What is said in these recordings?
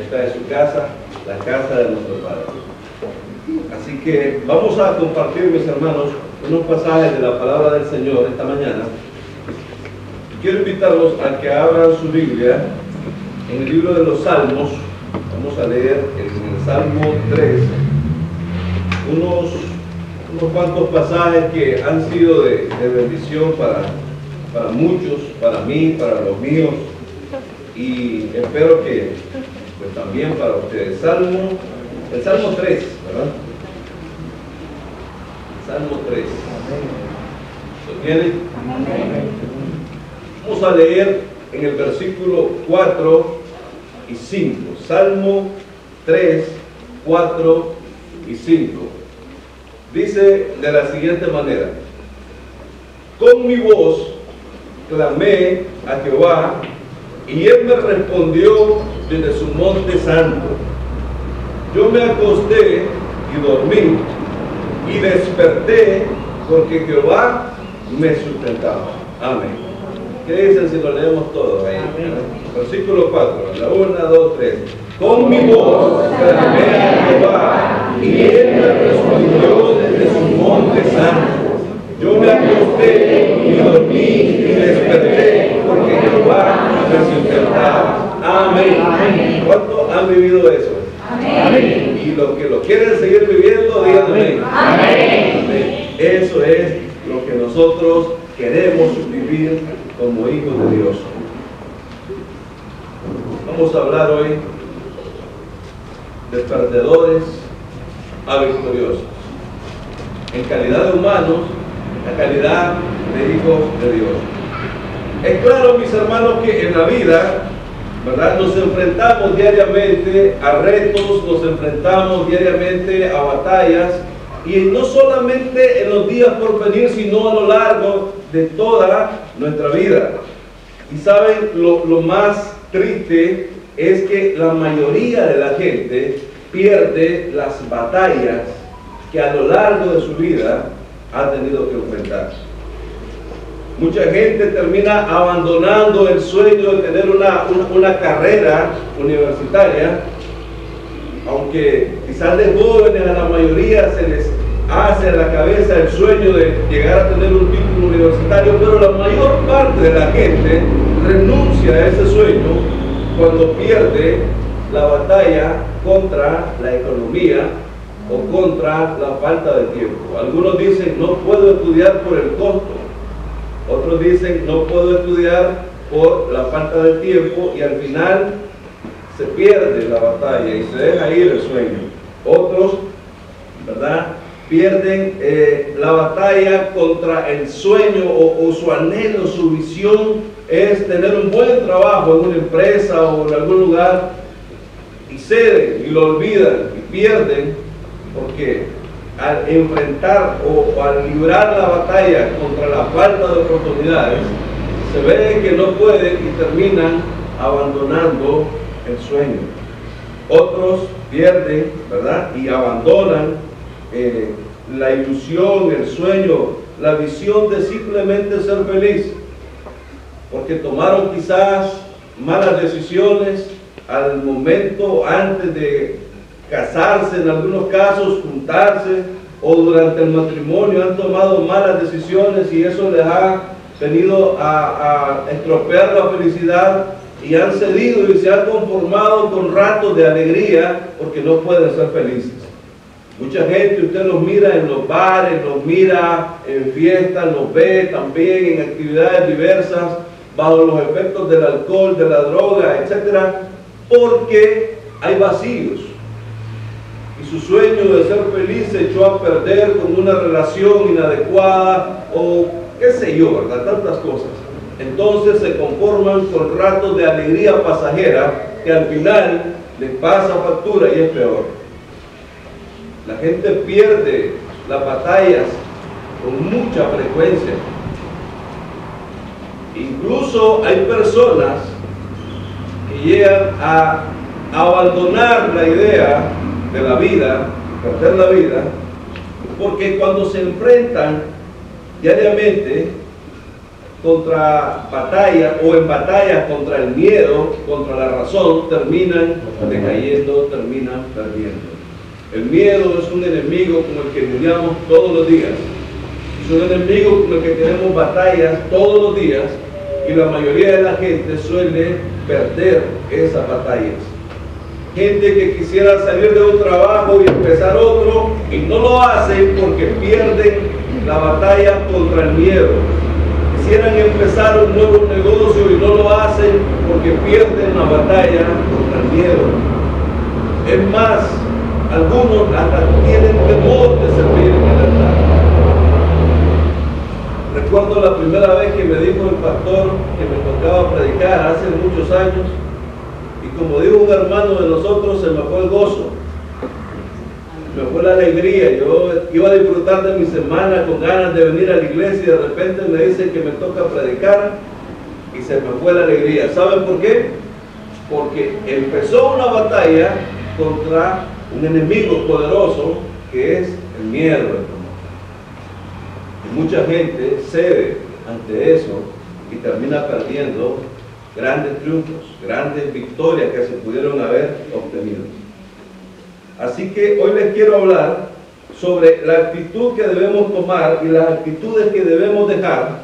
Esta es su casa, la casa de nuestro Padre. Así que vamos a compartir, mis hermanos, unos pasajes de la palabra del Señor esta mañana. Quiero invitarlos a que abran su Biblia en el libro de los Salmos. Vamos a leer en el Salmo 3 unos cuantos pasajes que han sido de bendición para muchos, para mí, para los míos, y espero que pues, también para ustedes. El Salmo 3, ¿verdad? Salmo 3. ¿Lo tienen? Vamos a leer en el versículo 4 y 5. Salmo 3, 4 y 5. Dice de la siguiente manera: con mi voz clamé a Jehová, y él me respondió desde su monte santo. Yo me acosté y dormí, y desperté, porque Jehová me sustentaba. Amén. ¿Qué dicen si lo leemos todo ahí? Versículo 4, la 1, 2, 3. Con mi voz clamé a Jehová, y él me respondió desde su monte santo. Yo me acosté y dormí y desperté, porque Jehová me sustentaba. Amén. ¿Cuántos han vivido eso? Amén. Y los que lo quieren seguir viviendo, digan amén. Amén. Eso es lo que nosotros queremos vivir como hijos de Dios. Vamos a hablar hoy de perdedores a victoriosos, en calidad de humanos, en calidad de hijos de Dios. Es claro, mis hermanos, que en la vida, ¿verdad?, nos enfrentamos diariamente a retos, nos enfrentamos diariamente a batallas, y no solamente en los días por venir, sino a lo largo de toda nuestra vida. Y saben, lo más triste es que la mayoría de la gente pierde las batallas que a lo largo de su vida ha tenido que enfrentar. Mucha gente termina abandonando el sueño de tener una carrera universitaria, aunque quizás de jóvenes a la mayoría se les hace a la cabeza el sueño de llegar a tener un título universitario, pero la mayor parte de la gente renuncia a ese sueño cuando pierde la batalla contra la economía o contra la falta de tiempo. Algunos dicen, no puedo estudiar por el costo. Otros dicen, no puedo estudiar por la falta de tiempo, y al final se pierde la batalla y se deja ir el sueño. Otros, ¿verdad?, pierden la batalla contra el sueño o su anhelo, su visión es tener un buen trabajo en una empresa o en algún lugar, y ceden y lo olvidan y pierden, porque al enfrentar o al librar la batalla contra la falta de oportunidades, se ve que no pueden y terminan abandonando el sueño. Otros pierden, ¿verdad?, y abandonan la ilusión, el sueño, la visión de simplemente ser feliz, porque tomaron quizás malas decisiones al momento antes de casarse, en algunos casos juntarse, o durante el matrimonio han tomado malas decisiones, y eso les ha venido a estropear la felicidad, y han cedido y se han conformado con ratos de alegría porque no pueden ser felices. Mucha gente, usted los mira en los bares, los mira en fiestas, los ve también en actividades diversas, bajo los efectos del alcohol, de la droga, etc., porque hay vacíos. Y su sueño de ser feliz se echó a perder con una relación inadecuada, o qué sé yo, ¿verdad?, tantas cosas. Entonces se conforman con ratos de alegría pasajera que al final les pasa factura y es peor. La gente pierde las batallas con mucha frecuencia. Incluso hay personas que llegan a abandonar la idea de la vida, perder la vida, porque cuando se enfrentan diariamente contra batallas o en batallas contra el miedo, contra la razón, terminan decayendo, terminan perdiendo. El miedo es un enemigo con el que lidiamos todos los días. Es un enemigo con el que tenemos batallas todos los días y la mayoría de la gente suele perder esas batallas. Gente que quisiera salir de un trabajo y empezar otro y no lo hacen porque pierden la batalla contra el miedo. Quisieran empezar un nuevo negocio y no lo hacen porque pierden la batalla contra el miedo. Es más, algunos hasta tienen temor de servir en el altar. Recuerdo la primera vez que me dijo el pastor que me tocaba predicar hace muchos años, y como dijo un hermano de nosotros, se me fue el gozo, me fue la alegría. Yo iba a disfrutar de mi semana con ganas de venir a la iglesia y de repente me dicen que me toca predicar y se me fue la alegría. ¿Saben por qué? Porque empezó una batalla contra un enemigo poderoso que es el miedo. Y mucha gente cede ante eso y termina perdiendo grandes triunfos, grandes victorias que se pudieron haber obtenido. Así que hoy les quiero hablar sobre la actitud que debemos tomar y las actitudes que debemos dejar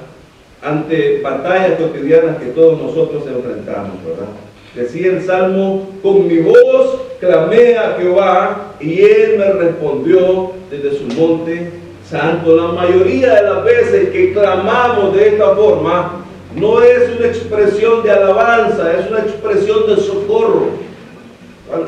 ante batallas cotidianas que todos nosotros enfrentamos, ¿verdad? Decía el Salmo: con mi voz clamé a Jehová y Él me respondió desde su monte santo. La mayoría de las veces que clamamos de esta forma no es una expresión de alabanza, es una expresión de socorro.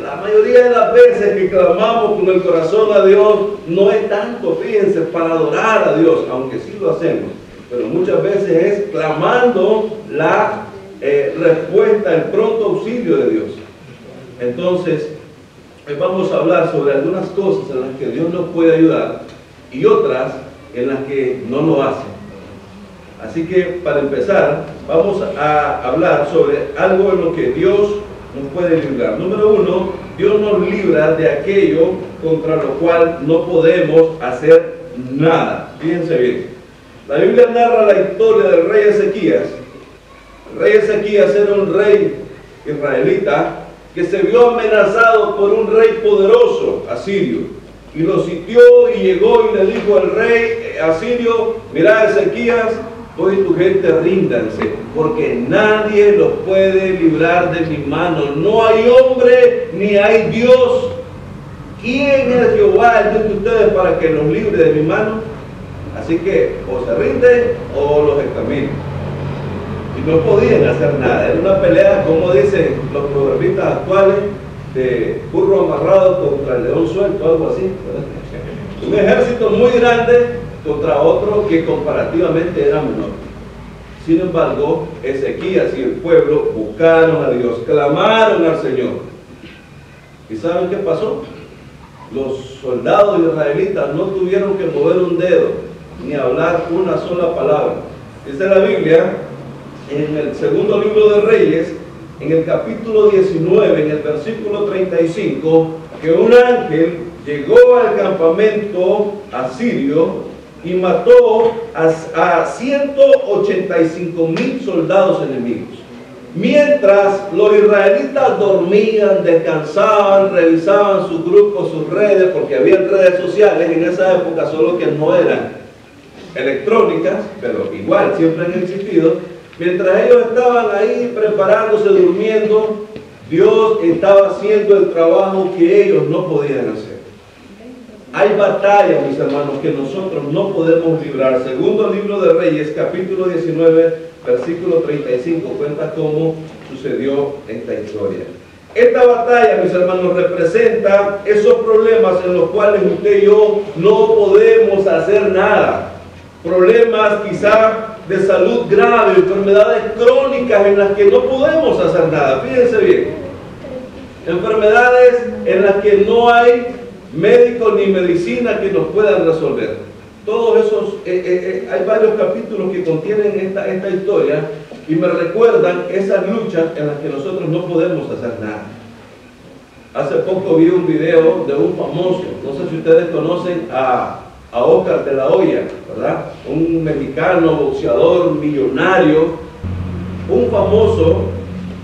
La mayoría de las veces que clamamos con el corazón a Dios no es tanto, fíjense, para adorar a Dios, aunque sí lo hacemos, pero muchas veces es clamando la respuesta, el pronto auxilio de Dios. Entonces, hoy vamos a hablar sobre algunas cosas en las que Dios nos puede ayudar y otras en las que no lo hace. Así que para empezar, vamos a hablar sobre algo en lo que Dios nos puede librar. Número uno, Dios nos libra de aquello contra lo cual no podemos hacer nada. Fíjense bien, la Biblia narra la historia del rey Ezequías. El rey Ezequías era un rey israelita que se vio amenazado por un rey poderoso asirio, y lo sitió y llegó y le dijo al rey asirio: mira, Ezequías, tú y tu gente ríndanse, porque nadie los puede librar de mi mano. No hay hombre ni hay Dios. ¿Quién es Jehová, el Dios de ustedes, para que los libre de mi mano? Así que o se rinden o los extermino. Y no podían hacer nada. Era una pelea, como dicen los proverbistas actuales, de burro amarrado contra el león suelto, algo así, ¿verdad? Un ejército muy grande contra otro que comparativamente era menor. Sin embargo, Ezequías y el pueblo buscaron a Dios, clamaron al Señor. ¿Y saben qué pasó? Los soldados israelitas no tuvieron que mover un dedo ni hablar una sola palabra. Dice la Biblia en el segundo libro de Reyes, en el capítulo 19, en el versículo 35, que un ángel llegó al campamento asirio y mató a 185,000 soldados enemigos. Mientras los israelitas dormían, descansaban, revisaban sus grupos, sus redes, porque había redes sociales en esa época, solo que no eran electrónicas, pero igual siempre han existido. Mientras ellos estaban ahí preparándose, durmiendo, Dios estaba haciendo el trabajo que ellos no podían hacer. Hay batallas, mis hermanos, que nosotros no podemos librar. Segundo libro de Reyes, capítulo 19, versículo 35, cuenta cómo sucedió esta historia. Esta batalla, mis hermanos, representa esos problemas en los cuales usted y yo no podemos hacer nada. Problemas quizá de salud grave, enfermedades crónicas en las que no podemos hacer nada. Fíjense bien, enfermedades en las que no hay médicos ni medicina que nos puedan resolver. Todos esos, hay varios capítulos que contienen esta historia y me recuerdan esas luchas en las que nosotros no podemos hacer nada. Hace poco vi un video de un famoso, no sé si ustedes conocen a a Oscar de la Hoya, ¿verdad? Un mexicano, boxeador, millonario, un famoso,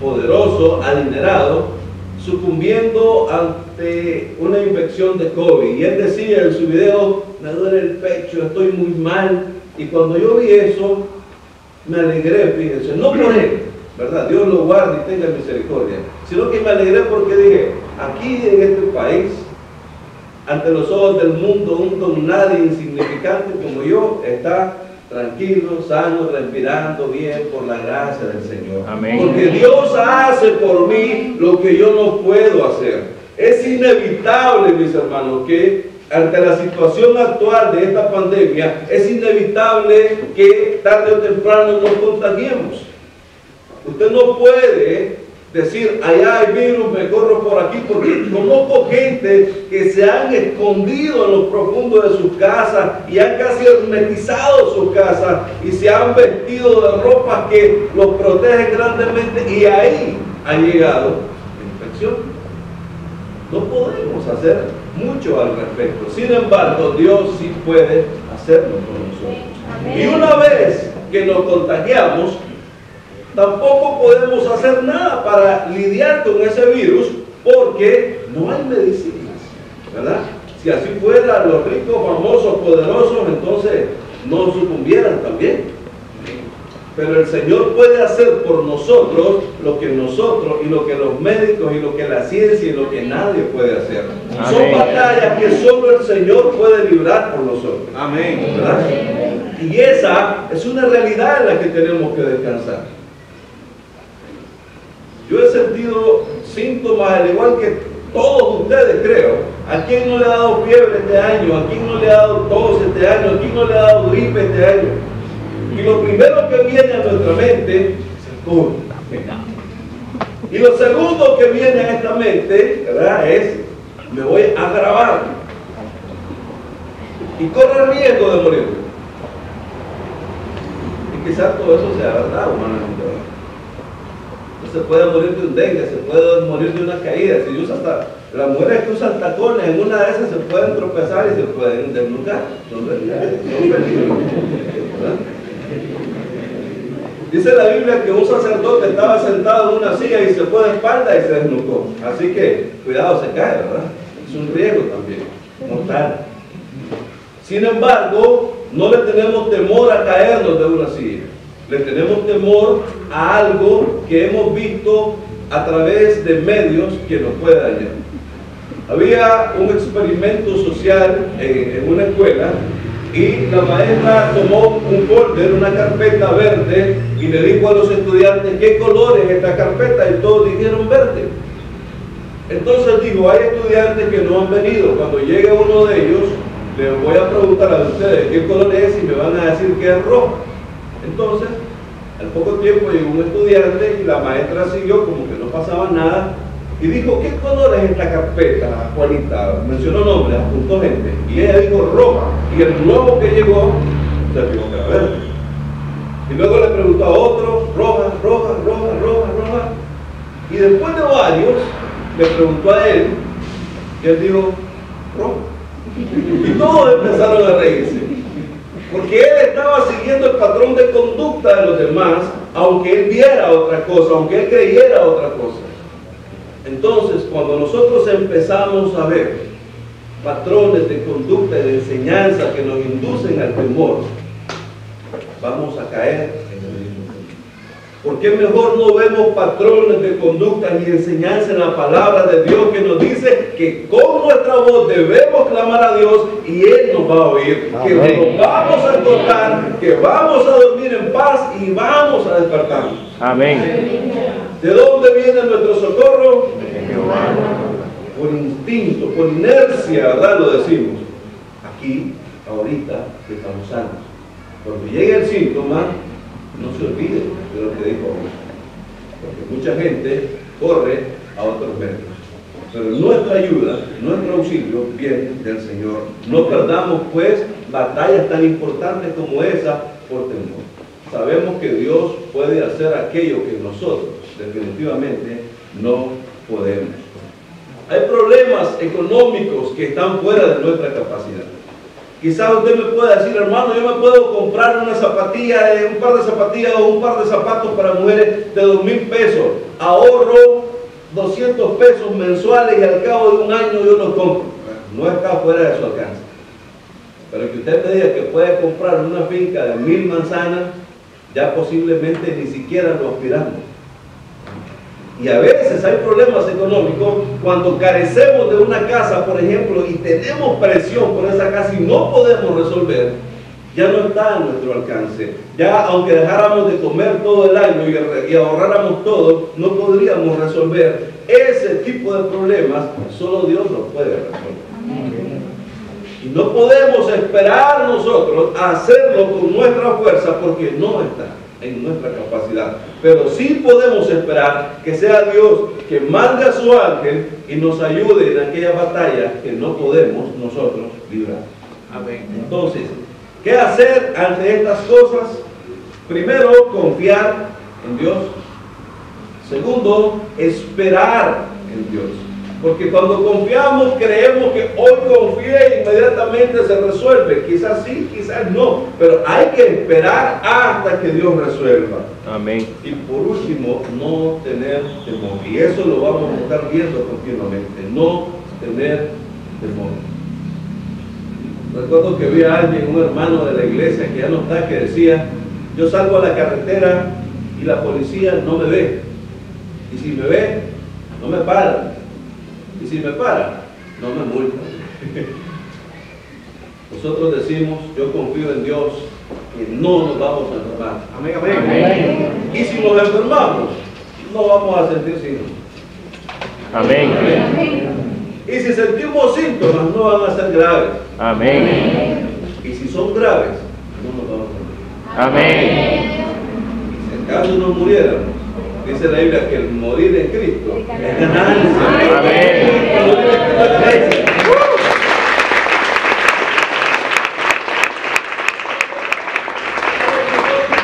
poderoso, adinerado, sucumbiendo ante una infección de COVID. Y él decía en su video: me duele el pecho, estoy muy mal. Y cuando yo vi eso, me alegré, fíjense, no por él, ¿verdad? Dios lo guarde y tenga misericordia, sino que me alegré porque dije, aquí en este país, ante los ojos del mundo, un don nadie insignificante como yo está tranquilo, sano, respirando bien por la gracia del Señor. Amén. Porque Dios hace por mí lo que yo no puedo hacer. Es inevitable, mis hermanos, que ante la situación actual de esta pandemia, es inevitable que tarde o temprano nos contagiemos. Usted no puede decir, allá hay virus, me corro por aquí, porque conozco gente que se han escondido en lo profundo de sus casas y han casi hermetizado sus casas y se han vestido de ropas que los protegen grandemente, y ahí ha llegado la infección. No podemos hacer mucho al respecto. Sin embargo, Dios sí puede hacerlo con nosotros. Y una vez que nos contagiamos, tampoco podemos hacer nada para lidiar con ese virus, porque no hay medicinas, ¿verdad? Si así fuera, los ricos, famosos, poderosos, entonces no sucumbieran también. Pero el Señor puede hacer por nosotros lo que nosotros y lo que los médicos y lo que la ciencia y lo que nadie puede hacer. Amén. Son batallas que solo el Señor puede librar por nosotros. Amén. ¿Verdad? Y esa es una realidad en la que tenemos que descansar. Yo he sentido síntomas, al igual que todos ustedes, creo. ¿A quién no le ha dado fiebre este año? ¿A quién no le ha dado tos este año? ¿A quién no le ha dado gripe este año? Y lo primero que viene a nuestra mente es el COVID. Y lo segundo que viene a esta mente, ¿verdad?, es: me voy a agravar y corre el riesgo de morir. Y quizás todo eso sea verdad, humanamente. Se puede morir de un dengue, se puede morir de una caída. Si usa hasta, las mujeres que usan tacones, en una de esas se pueden tropezar y se pueden desnucar. Son peligros, ¿verdad? Dice la Biblia que un sacerdote estaba sentado en una silla y se fue de espalda y se desnucó. Así que cuidado, se cae, ¿verdad? Es un riesgo también, mortal. Sin embargo, no le tenemos temor a caernos de una silla. Le tenemos temor a algo que hemos visto a través de medios que nos puede dañar. Había un experimento social en una escuela, y la maestra tomó un folder, una carpeta verde, y le dijo a los estudiantes: ¿qué color es esta carpeta? Y todos dijeron verde. Entonces dijo: hay estudiantes que no han venido. Cuando llegue uno de ellos, les voy a preguntar a ustedes qué color es y me van a decir que es rojo. Entonces, al poco tiempo llegó un estudiante y la maestra siguió como que no pasaba nada y dijo: ¿qué color es esta carpeta, Juanita? Mencionó nombres, apuntó gente, y ella dijo roja, y el nuevo que llegó se dijo que era verde. Y luego le preguntó a otro: roja, roja, roja, roja, roja. Y después de varios le preguntó a él, y él dijo roja. Y todos empezaron a reírse, porque él estaba siguiendo el patrón de conducta de los demás, aunque él viera otra cosa, aunque él creyera otra cosa. Entonces, cuando nosotros empezamos a ver patrones de conducta y de enseñanza que nos inducen al temor, vamos a caer en el mismo temor. ¿Por qué mejor no vemos patrones de conducta y enseñanza en la palabra de Dios, que nos dice que con nuestra voz debemos clamar a Dios y Él nos va a oír? Amén. Que nos vamos a acostar, que vamos a dormir en paz y vamos a despertarnos. Amén. ¿De dónde viene nuestro socorro? Por instinto, por inercia, ¿verdad? Lo decimos. Aquí, ahorita, que estamos sanos. Cuando llegue el síntoma, no se olvide de lo que dijo hoy, porque mucha gente corre a otros medios. Pero nuestra ayuda, nuestro auxilio viene del Señor. No perdamos pues batallas tan importantes como esa por temor. Sabemos que Dios puede hacer aquello que nosotros definitivamente no podemos. Hay problemas económicos que están fuera de nuestra capacidad. Quizás usted me pueda decir, hermano, yo me puedo comprar una zapatilla, un par de zapatillas o un par de zapatos para mujeres de 2,000 pesos. Ahorro 200 pesos mensuales y al cabo de un año yo los compro. No está fuera de su alcance. Pero que usted me diga que puede comprar una finca de 1,000 manzanas, ya posiblemente ni siquiera lo aspiramos. Y a veces hay problemas económicos cuando carecemos de una casa, por ejemplo, y tenemos presión por esa casa y no podemos resolver, ya no está a nuestro alcance. Ya aunque dejáramos de comer todo el año y ahorráramos todo, no podríamos resolver ese tipo de problemas. Solo Dios los puede resolver. Y no podemos esperar nosotros a hacerlo con nuestra fuerza porque no está en nuestra capacidad, pero sí podemos esperar que sea Dios que mande a su ángel y nos ayude en aquella batalla que no podemos nosotros librar. Amén. Entonces, ¿qué hacer ante estas cosas? Primero, confiar en Dios. Segundo, esperar en Dios. Porque cuando confiamos, creemos que hoy confié y inmediatamente se resuelve. Quizás sí, quizás no. Pero hay que esperar hasta que Dios resuelva. Amén. Y por último, no tener temor. Y eso lo vamos a estar viendo continuamente. No tener temor. Recuerdo que vi a alguien, un hermano de la iglesia que ya no está, que decía: yo salgo a la carretera y la policía no me ve. Y si me ve, no me para. Y si me para, no me multa. Nosotros decimos: yo confío en Dios, que no nos vamos a enfermar. Amén, amén. Amén. Y si nos enfermamos, no vamos a sentir síntomas. Amén. Amén. Y si sentimos síntomas, no van a ser graves. Amén. Y si son graves, no nos vamos a enfermar. Amén. Y si acaso nos muriéramos, dice la Biblia que el morir en Cristo es ganancia. Amén. El morir en Cristo es ganancia.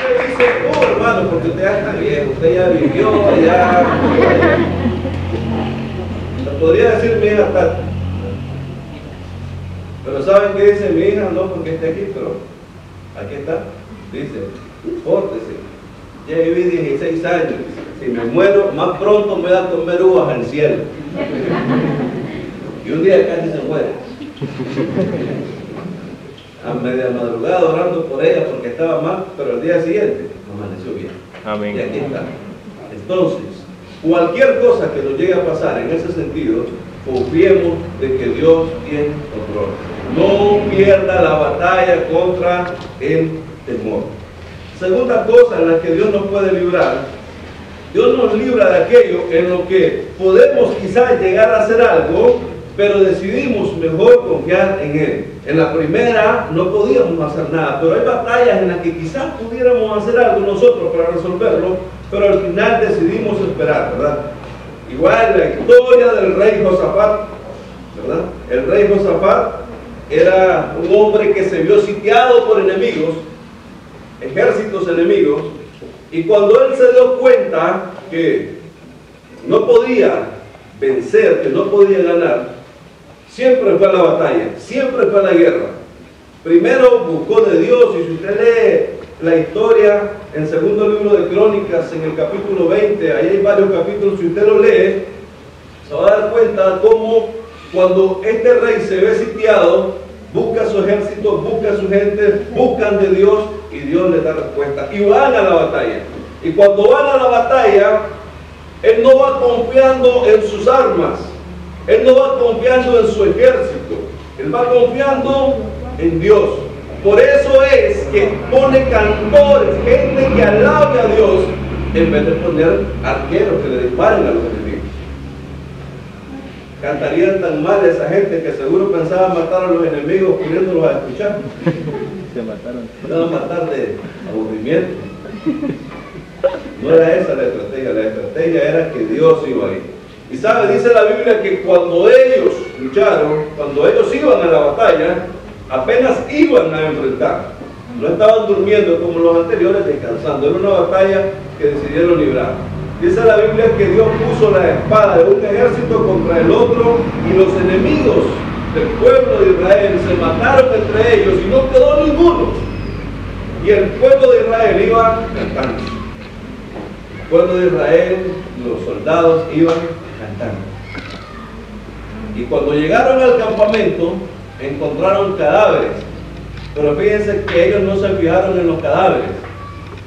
Usted dice: hermano, porque usted ya está viejo, usted ya vivió, ya... Le podría decir mi hija tal. Pero ¿saben qué dice mi hija? No porque esté aquí, pero aquí está. Dice: pórtese. Ya viví 16 años. Si me muero, más pronto me da a comer uvas al cielo. Y un día casi se muere. A media madrugada orando por ella porque estaba mal, pero el día siguiente amaneció bien. Amén. Y aquí está. Entonces, cualquier cosa que nos llegue a pasar en ese sentido, confiemos de que Dios tiene control. No pierda la batalla contra el temor. Segunda cosa en la que Dios nos puede librar: Dios nos libra de aquello en lo que podemos quizás llegar a hacer algo, pero decidimos mejor confiar en Él. En la primera no podíamos hacer nada, pero hay batallas en las que quizás pudiéramos hacer algo nosotros para resolverlo, pero al final decidimos esperar, ¿verdad? Igual la historia del rey Josafat, ¿verdad? El rey Josafat era un hombre que se vio sitiado por enemigos, ejércitos enemigos, y cuando él se dio cuenta que no podía vencer, que no podía ganar, siempre fue a la batalla, siempre fue a la guerra. Primero buscó de Dios, y si usted lee la historia en segundo libro de Crónicas, en el capítulo 20, ahí hay varios capítulos, si usted lo lee, se va a dar cuenta cómo cuando este rey se ve sitiado, busca a su ejército, busca a su gente, buscan de Dios, y Dios les da respuesta, y van a la batalla. Y cuando van a la batalla, él no va confiando en sus armas, él no va confiando en su ejército, él va confiando en Dios. Por eso es que pone cantores, gente que alabe a Dios, en vez de poner arqueros que le disparen a los enemigos. Cantarían tan mal esa gente que seguro pensaba matar a los enemigos poniéndolos a escuchar. Se mataron. No van a matar de aburrimiento. No era esa la estrategia era que Dios iba ahí. Y sabe, dice la Biblia que cuando ellos lucharon, cuando ellos iban a la batalla, apenas iban a enfrentar. No estaban durmiendo como los anteriores, descansando. Era una batalla que decidieron librar. Dice la Biblia que Dios puso la espada de un ejército contra el otro, y los enemigos del pueblo de Israel se mataron entre ellos y no quedó ninguno. Y el pueblo de Israel iba cantando. El pueblo de Israel, los soldados iban cantando. Y cuando llegaron al campamento, encontraron cadáveres. Pero fíjense que ellos no se fijaron en los cadáveres.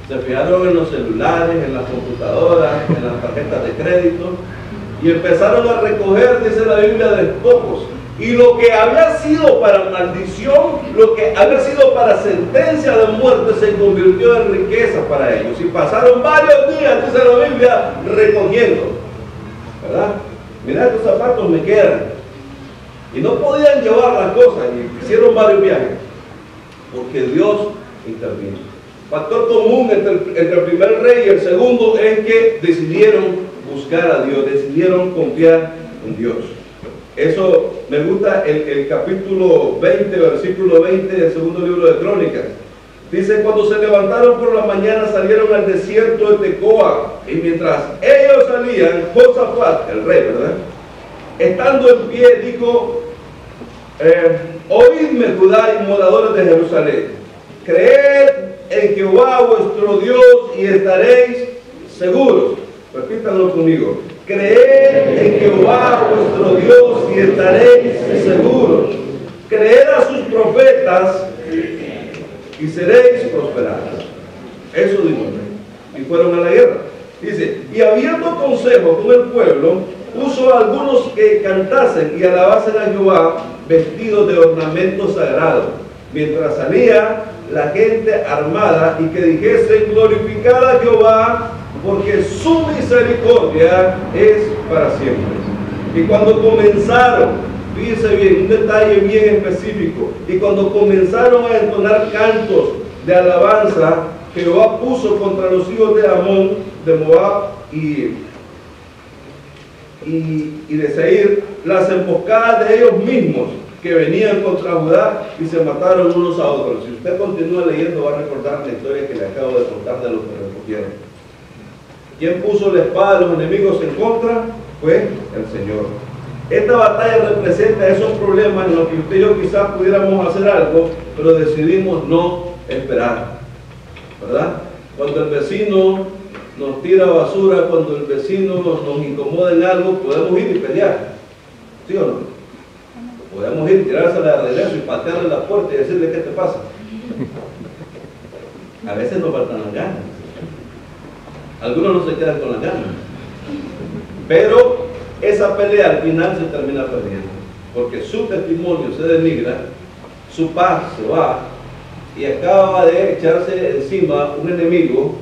Se fijaron en los celulares, en las computadoras, en las tarjetas de crédito. Y empezaron a recoger, dice la Biblia, despojos. Y lo que había sido para maldición, lo que había sido para sentencia de muerte, se convirtió en riqueza para ellos. Y pasaron varios días, dice la Biblia, recogiendo. ¿Verdad? Mirá, estos zapatos me quedan. Y no podían llevar las cosas. Y hicieron varios viajes. Porque Dios intervino. Factor común entre el primer rey y el segundo es que decidieron buscar a Dios, decidieron confiar en Dios. Eso me gusta el capítulo 20, versículo 20 del segundo libro de Crónicas. Dice, cuando se levantaron por la mañana salieron al desierto de Tecoa, y mientras ellos salían, Josafat, el rey, ¿verdad?, estando en pie, dijo, oídme, Judá y moradores de Jerusalén, creed en Jehová vuestro Dios y estaréis seguros. Repítanlo conmigo. Creed en Jehová vuestro Dios y estaréis seguros. Creed a sus profetas y seréis prosperados. Eso dijo el rey. Y fueron a la guerra. Dice, y habiendo consejo con el pueblo, puso a algunos que cantasen y alabasen a Jehová vestidos de ornamentos sagrados, mientras salía la gente armada, y que dijesen, glorificad a Jehová, porque su misericordia es para siempre. Y cuando comenzaron, fíjense bien, un detalle bien específico, y cuando comenzaron a entonar cantos de alabanza, Jehová puso contra los hijos de Amón, de Moab y de Seir las emboscadas de ellos mismos, que venían contra Judá, y se mataron unos a otros. Si usted continúa leyendo, va a recordar la historia que le acabo de contar de los que recogieron. ¿Quién puso la espada de los enemigos en contra? Fue el Señor. Esta batalla representa esos problemas en los que usted y yo quizás pudiéramos hacer algo, pero decidimos no esperar, ¿verdad? Cuando el vecino nos tira basura, cuando el vecino nos incomoda en algo, podemos ir y pelear, ¿sí o no? Podemos ir, tirársela de regreso y patearle la puerta y decirle, ¿qué te pasa? A veces nos faltan las ganas. Algunos no se quedan con las ganas. Pero esa pelea al final se termina perdiendo. Porque su testimonio se denigra, su paz se va, y acaba de echarse encima un enemigo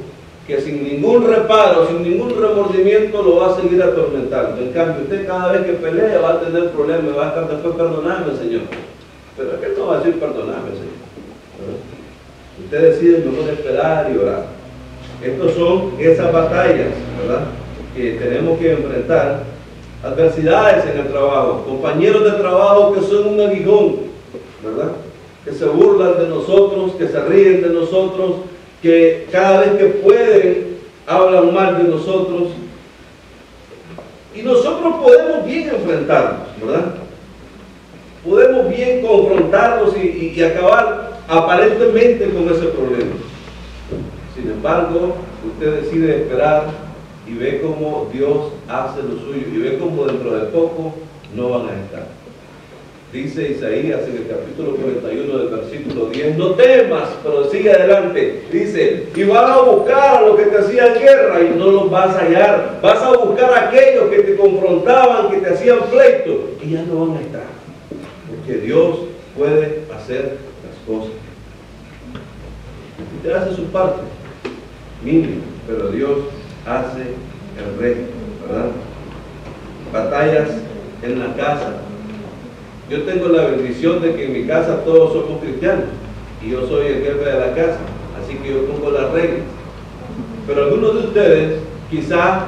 que sin ningún reparo, sin ningún remordimiento lo va a seguir atormentando. En cambio, usted cada vez que pelea va a tener problemas, va a estar después, perdonadme, Señor. Pero es que él no va a decir perdonadme, Señor, ¿verdad? Usted decide mejor esperar y orar. Estas son esas batallas, ¿verdad?, que tenemos que enfrentar. Adversidades en el trabajo, compañeros de trabajo que son un aguijón, ¿verdad?, que se burlan de nosotros, que se ríen de nosotros, que cada vez que pueden hablan mal de nosotros, y nosotros podemos bien enfrentarnos, ¿verdad? Podemos bien confrontarlos y acabar aparentemente con ese problema. Sin embargo, usted decide esperar y ve cómo Dios hace lo suyo, y ve cómo dentro de poco no van a estar. Dice Isaías en el capítulo 41 del versículo 10, no temas, pero sigue adelante. Dice, y vas a buscar a los que te hacían guerra y no los vas a hallar. Vas a buscar a aquellos que te confrontaban, que te hacían pleito, y ya no van a estar. Porque Dios puede hacer las cosas. Usted hace su parte, mínimo, pero Dios hace el resto, ¿verdad? Batallas en la casa. Yo tengo la bendición de que en mi casa todos somos cristianos y yo soy el jefe de la casa, así que yo pongo las reglas. Pero algunos de ustedes quizás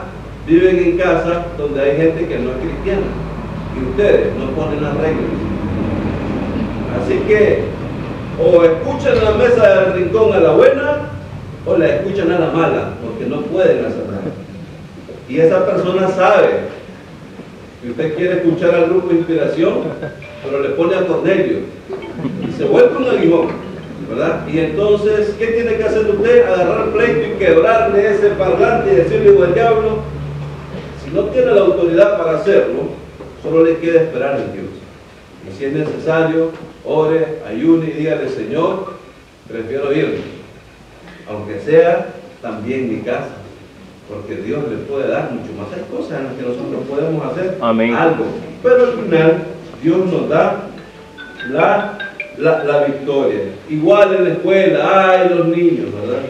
viven en casa donde hay gente que no es cristiana y ustedes no ponen las reglas. Así que o escuchan la mesa del rincón a la buena o la escuchan a la mala, porque no pueden hacer nada. Y esa persona sabe Si usted quiere escuchar al grupo de inspiración, pero le pone a Cornelio y se vuelve un aguijón, ¿verdad? Y entonces, ¿qué tiene que hacer usted? Agarrar el pleito y quebrarle ese parlante y decirle: "Hijo del diablo". Si no tiene la autoridad para hacerlo, solo le queda esperar en Dios. Y si es necesario, ore, ayune y dígale: "Señor, prefiero irme, aunque sea también mi casa", porque Dios le puede dar mucho más. Hay cosas en las que nosotros podemos hacer algo, pero al final Dios nos da la victoria. Igual en la escuela, ay, los niños, ¿verdad?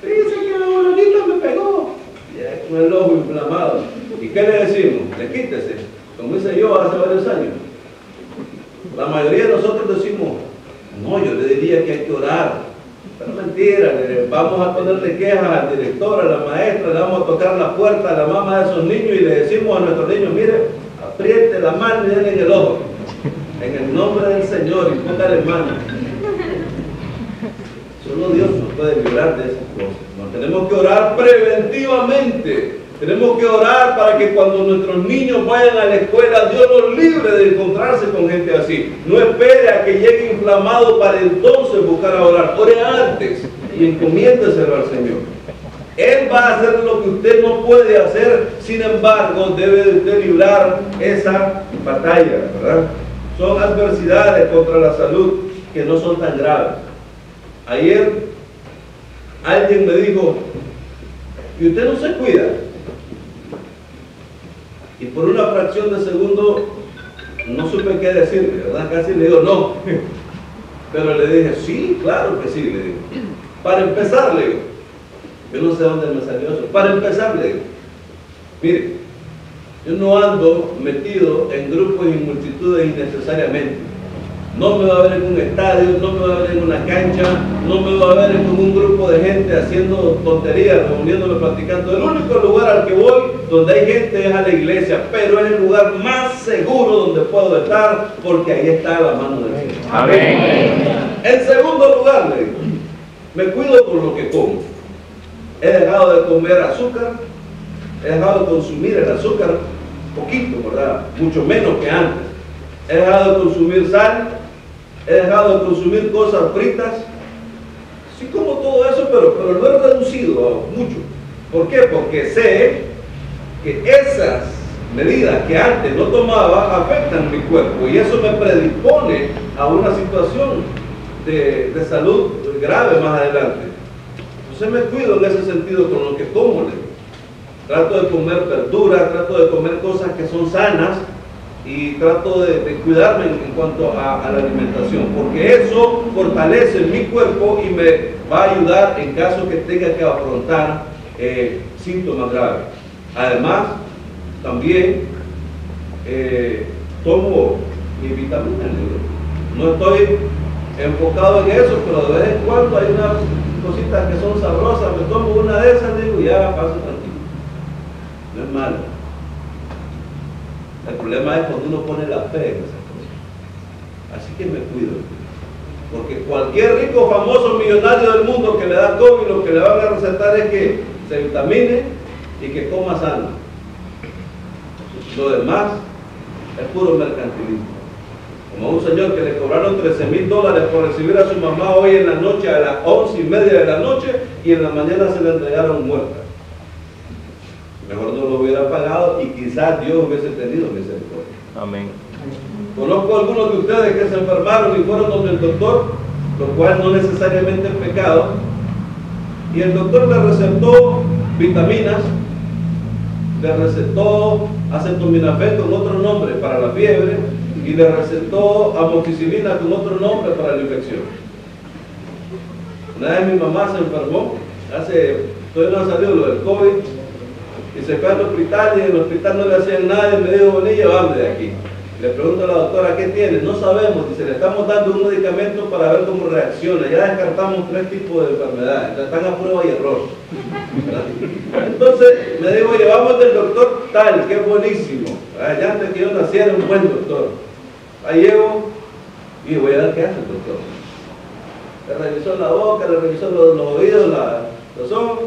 Dice que la bolonita me pegó, ya, con el ojo inflamado. ¿Y qué le decimos? Le quítese, como hice yo hace varios años. La mayoría de nosotros decimos: "No, yo le diría que hay que orar". Pero mentira, vamos a ponerle quejas al director, a la maestra, le vamos a tocar la puerta a la mamá de esos niños y le decimos a nuestros niños: "Mire, apriete la mano y denle en el ojo, en el nombre del Señor, y póngale mano". Solo Dios nos puede librar de esas cosas. Nos tenemos que orar preventivamente. Tenemos que orar para que cuando nuestros niños vayan a la escuela, Dios los libre de encontrarse con gente así. No espere a que llegue inflamado para entonces buscar a orar. Ore antes y encomiéndeselo al Señor. Él va a hacer lo que usted no puede hacer. Sin embargo, debe de usted librar esa batalla, ¿verdad? Son adversidades contra la salud que no son tan graves. Ayer alguien me dijo: "¿Y usted no se cuida?". Y por una fracción de segundo no supe qué decirle, ¿verdad? Casi le digo no. Pero le dije: "Sí, claro que sí", le digo. Para empezar, le digo, yo no sé dónde me salió eso. Para empezar, le digo, mire, yo no ando metido en grupos y multitudes innecesariamente. No me va a ver en un estadio, no me va a ver en una cancha, no me va a ver con un grupo de gente haciendo tonterías, reuniéndome, platicando. El único lugar al que voy donde hay gente es a la iglesia, pero es el lugar más seguro donde puedo estar, porque ahí está la mano del Señor". Amén. En segundo lugar, le digo, me cuido por lo que como. He dejado de comer azúcar, he dejado de consumir el azúcar, poquito, ¿verdad? Mucho menos que antes. He dejado de consumir sal, he dejado de consumir cosas fritas. Sí como todo eso, pero lo he reducido mucho. ¿Por qué? Porque sé que esas medidas que antes no tomaba afectan mi cuerpo y eso me predispone a una situación de salud grave más adelante. Entonces me cuido en ese sentido con lo que como. Trato de comer verduras, trato de comer cosas que son sanas y trato de cuidarme en cuanto a la alimentación, porque eso fortalece mi cuerpo y me va a ayudar en caso que tenga que afrontar síntomas graves. Además, también tomo mis vitaminas. No estoy enfocado en eso, pero de vez en cuando hay unas cositas que son sabrosas, me tomo una de esas, digo, ya paso tranquilo. No es malo. El problema es cuando uno pone la fe en esas cosas. Así que me cuido. Porque cualquier rico, famoso, millonario del mundo que le da COVID, lo que le van a recetar es que se vitamine y que coma sano. Lo demás es puro mercantilismo. Como a un señor que le cobraron $13,000 por recibir a su mamá hoy en la noche a las 11:30 de la noche y en la mañana se le entregaron muerta. Mejor no lo hubiera pagado y quizás Dios hubiese tenido misericordia. Amén. Conozco a algunos de ustedes que se enfermaron y fueron donde el doctor, lo cual no necesariamente es pecado, y el doctor le recetó vitaminas, le recetó acetaminofén con otro nombre para la fiebre y le recetó amoxicilina con otro nombre para la infección. Una vez mi mamá se enfermó, todavía no ha salido lo del COVID, y se fue al hospital y en el hospital no le hacían nada y me dijo: "Vení, llévame de aquí". Le pregunto a la doctora: "¿Qué tiene?". "No sabemos", dice, "le estamos dando un medicamento para ver cómo reacciona. Ya descartamos 3 tipos de enfermedades, están a prueba y error". Entonces me dijo: "Llevamos del doctor tal, que es buenísimo. Ya antes que yo naciera, un buen doctor". Ahí llego y voy a ver qué hace el doctor. Le revisó la boca, le revisó los oídos, los ojos.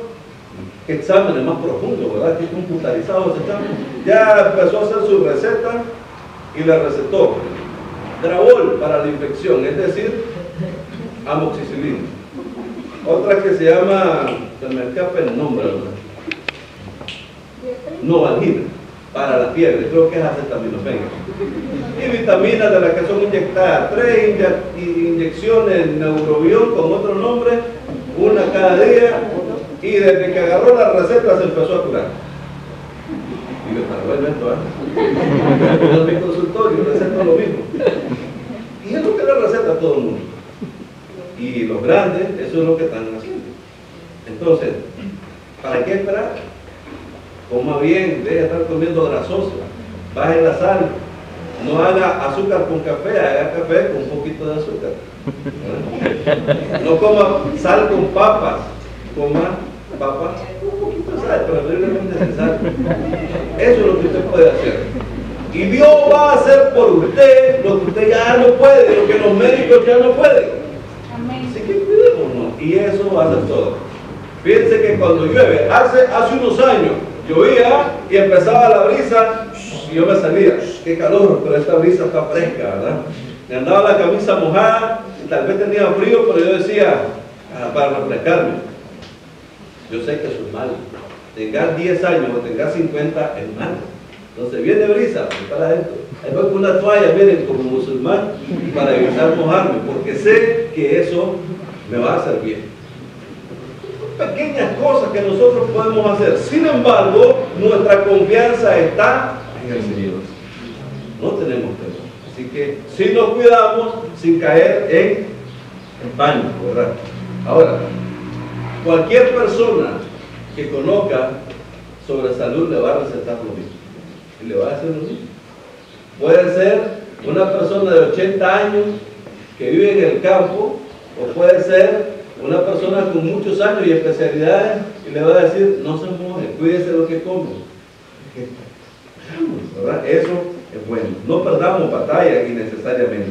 exámenes más profundos, ¿verdad? Que computarizados exámenes. Ya empezó a hacer su receta y la recetó. Drabol para la infección, es decir, amoxicilina. Otra que se llama, se me escapa el nombre, ¿verdad? Novalgina, para la fiebre, creo que es acetaminofén. Y vitaminas de las que son inyectadas, 3 inyecciones Neurobión con otro nombre, una cada día, y desde que agarró la receta se empezó a curar. Y yo, para bueno esto, en mi consultorio receto lo mismo. Y es lo que le receta a todo el mundo. Y los grandes, eso es lo que están haciendo. Entonces, ¿para qué esperar? Coma bien, deje de estar comiendo grasoso, baje la sal, no haga azúcar con café, haga café con un poquito de azúcar. No coma sal con papas, coma papas con un poquito de sal, preferiblemente sin sal. Eso es lo que usted puede hacer. Y Dios va a hacer por usted lo que usted ya no puede, lo que los médicos ya no pueden. Así que cuidémonos, y eso va a ser todo. Fíjense que cuando llueve, hace unos años, llovía y empezaba la brisa y yo me salía, qué calor, pero esta brisa está fresca, ¿verdad? Me andaba la camisa mojada y tal vez tenía frío, pero yo decía, para refrescarme. Yo sé que eso es malo. Tengas 10 años o tengas 50 es malo. Entonces viene brisa, para adentro. Ahí voy con una toalla, miren, como musulmán, para evitar mojarme, porque sé que eso me va a hacer bien. Pequeñas cosas que nosotros podemos hacer. Sin embargo, nuestra confianza está en el Señor. No tenemos temor. Así que si nos cuidamos sin caer en pánico, ¿verdad? Ahora, cualquier persona que conozca sobre salud le va a recetar lo mismo. Y le va a hacer lo mismo. Puede ser una persona de 80 años que vive en el campo, o puede ser una persona con muchos años y especialidades, y le va a decir, no se moje, cuídese lo que come. ¿Verdad? Eso es bueno. No perdamos batalla innecesariamente.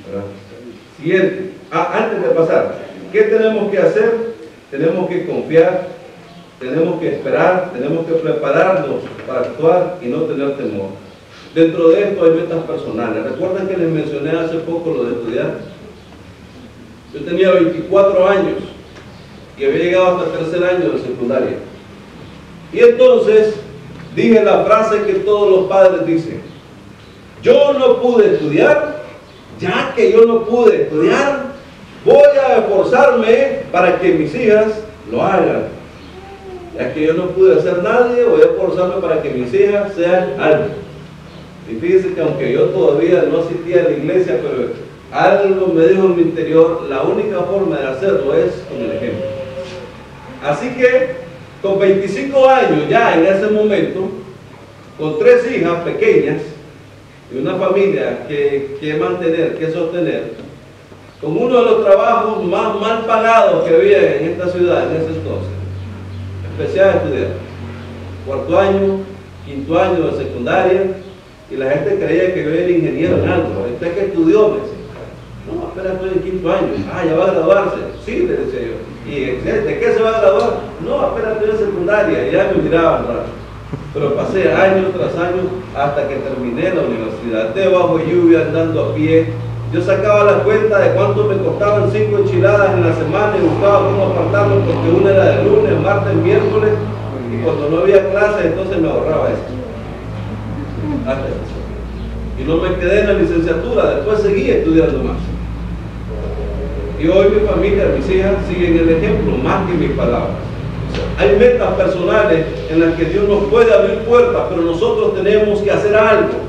¿Verdad? Siguiente. Antes de pasar, ¿qué tenemos que hacer? Tenemos que confiar, tenemos que esperar, tenemos que prepararnos para actuar y no tener temor. Dentro de esto hay metas personales. ¿Recuerdan que les mencioné hace poco lo de estudiar? Yo tenía 24 años y había llegado hasta el tercer año de secundaria. Y entonces dije la frase que todos los padres dicen: yo no pude estudiar, ya que yo no pude estudiar, voy a esforzarme para que mis hijas lo hagan. Ya que yo no pude hacer nadie, voy a esforzarme para que mis hijas sean algo. Y fíjense que aunque yo todavía no asistía a la iglesia, pero algo me dijo en mi interior, la única forma de hacerlo es con el ejemplo. Así que, con 25 años ya en ese momento, con 3 hijas pequeñas y una familia que mantener, que sostener, con uno de los trabajos más mal pagados que había en esta ciudad en ese entonces, empecé a estudiar. 4º año, 5º año de secundaria, y la gente creía que yo era ingeniero en algo. ¿Usted qué estudió? Me decía. No, espera, estoy en 5º año. ¿Ya va a graduarse? Sí, le decía yo. ¿Y de qué se va a graduar? No, espera, estoy en secundaria. Y ya me miraban raro. Pero pasé años tras años hasta que terminé la universidad. Debajo de lluvia, andando a pie. Yo sacaba la cuenta de cuánto me costaban 5 enchiladas en la semana y buscaba cómo apartarlo, porque una era de lunes, martes, miércoles. Y cuando no había clases, entonces me ahorraba eso. Y no me quedé en la licenciatura, después seguí estudiando más. Y hoy mi familia, mis hijas, siguen el ejemplo más que mis palabras. Hay metas personales en las que Dios nos puede abrir puertas, pero nosotros tenemos que hacer algo.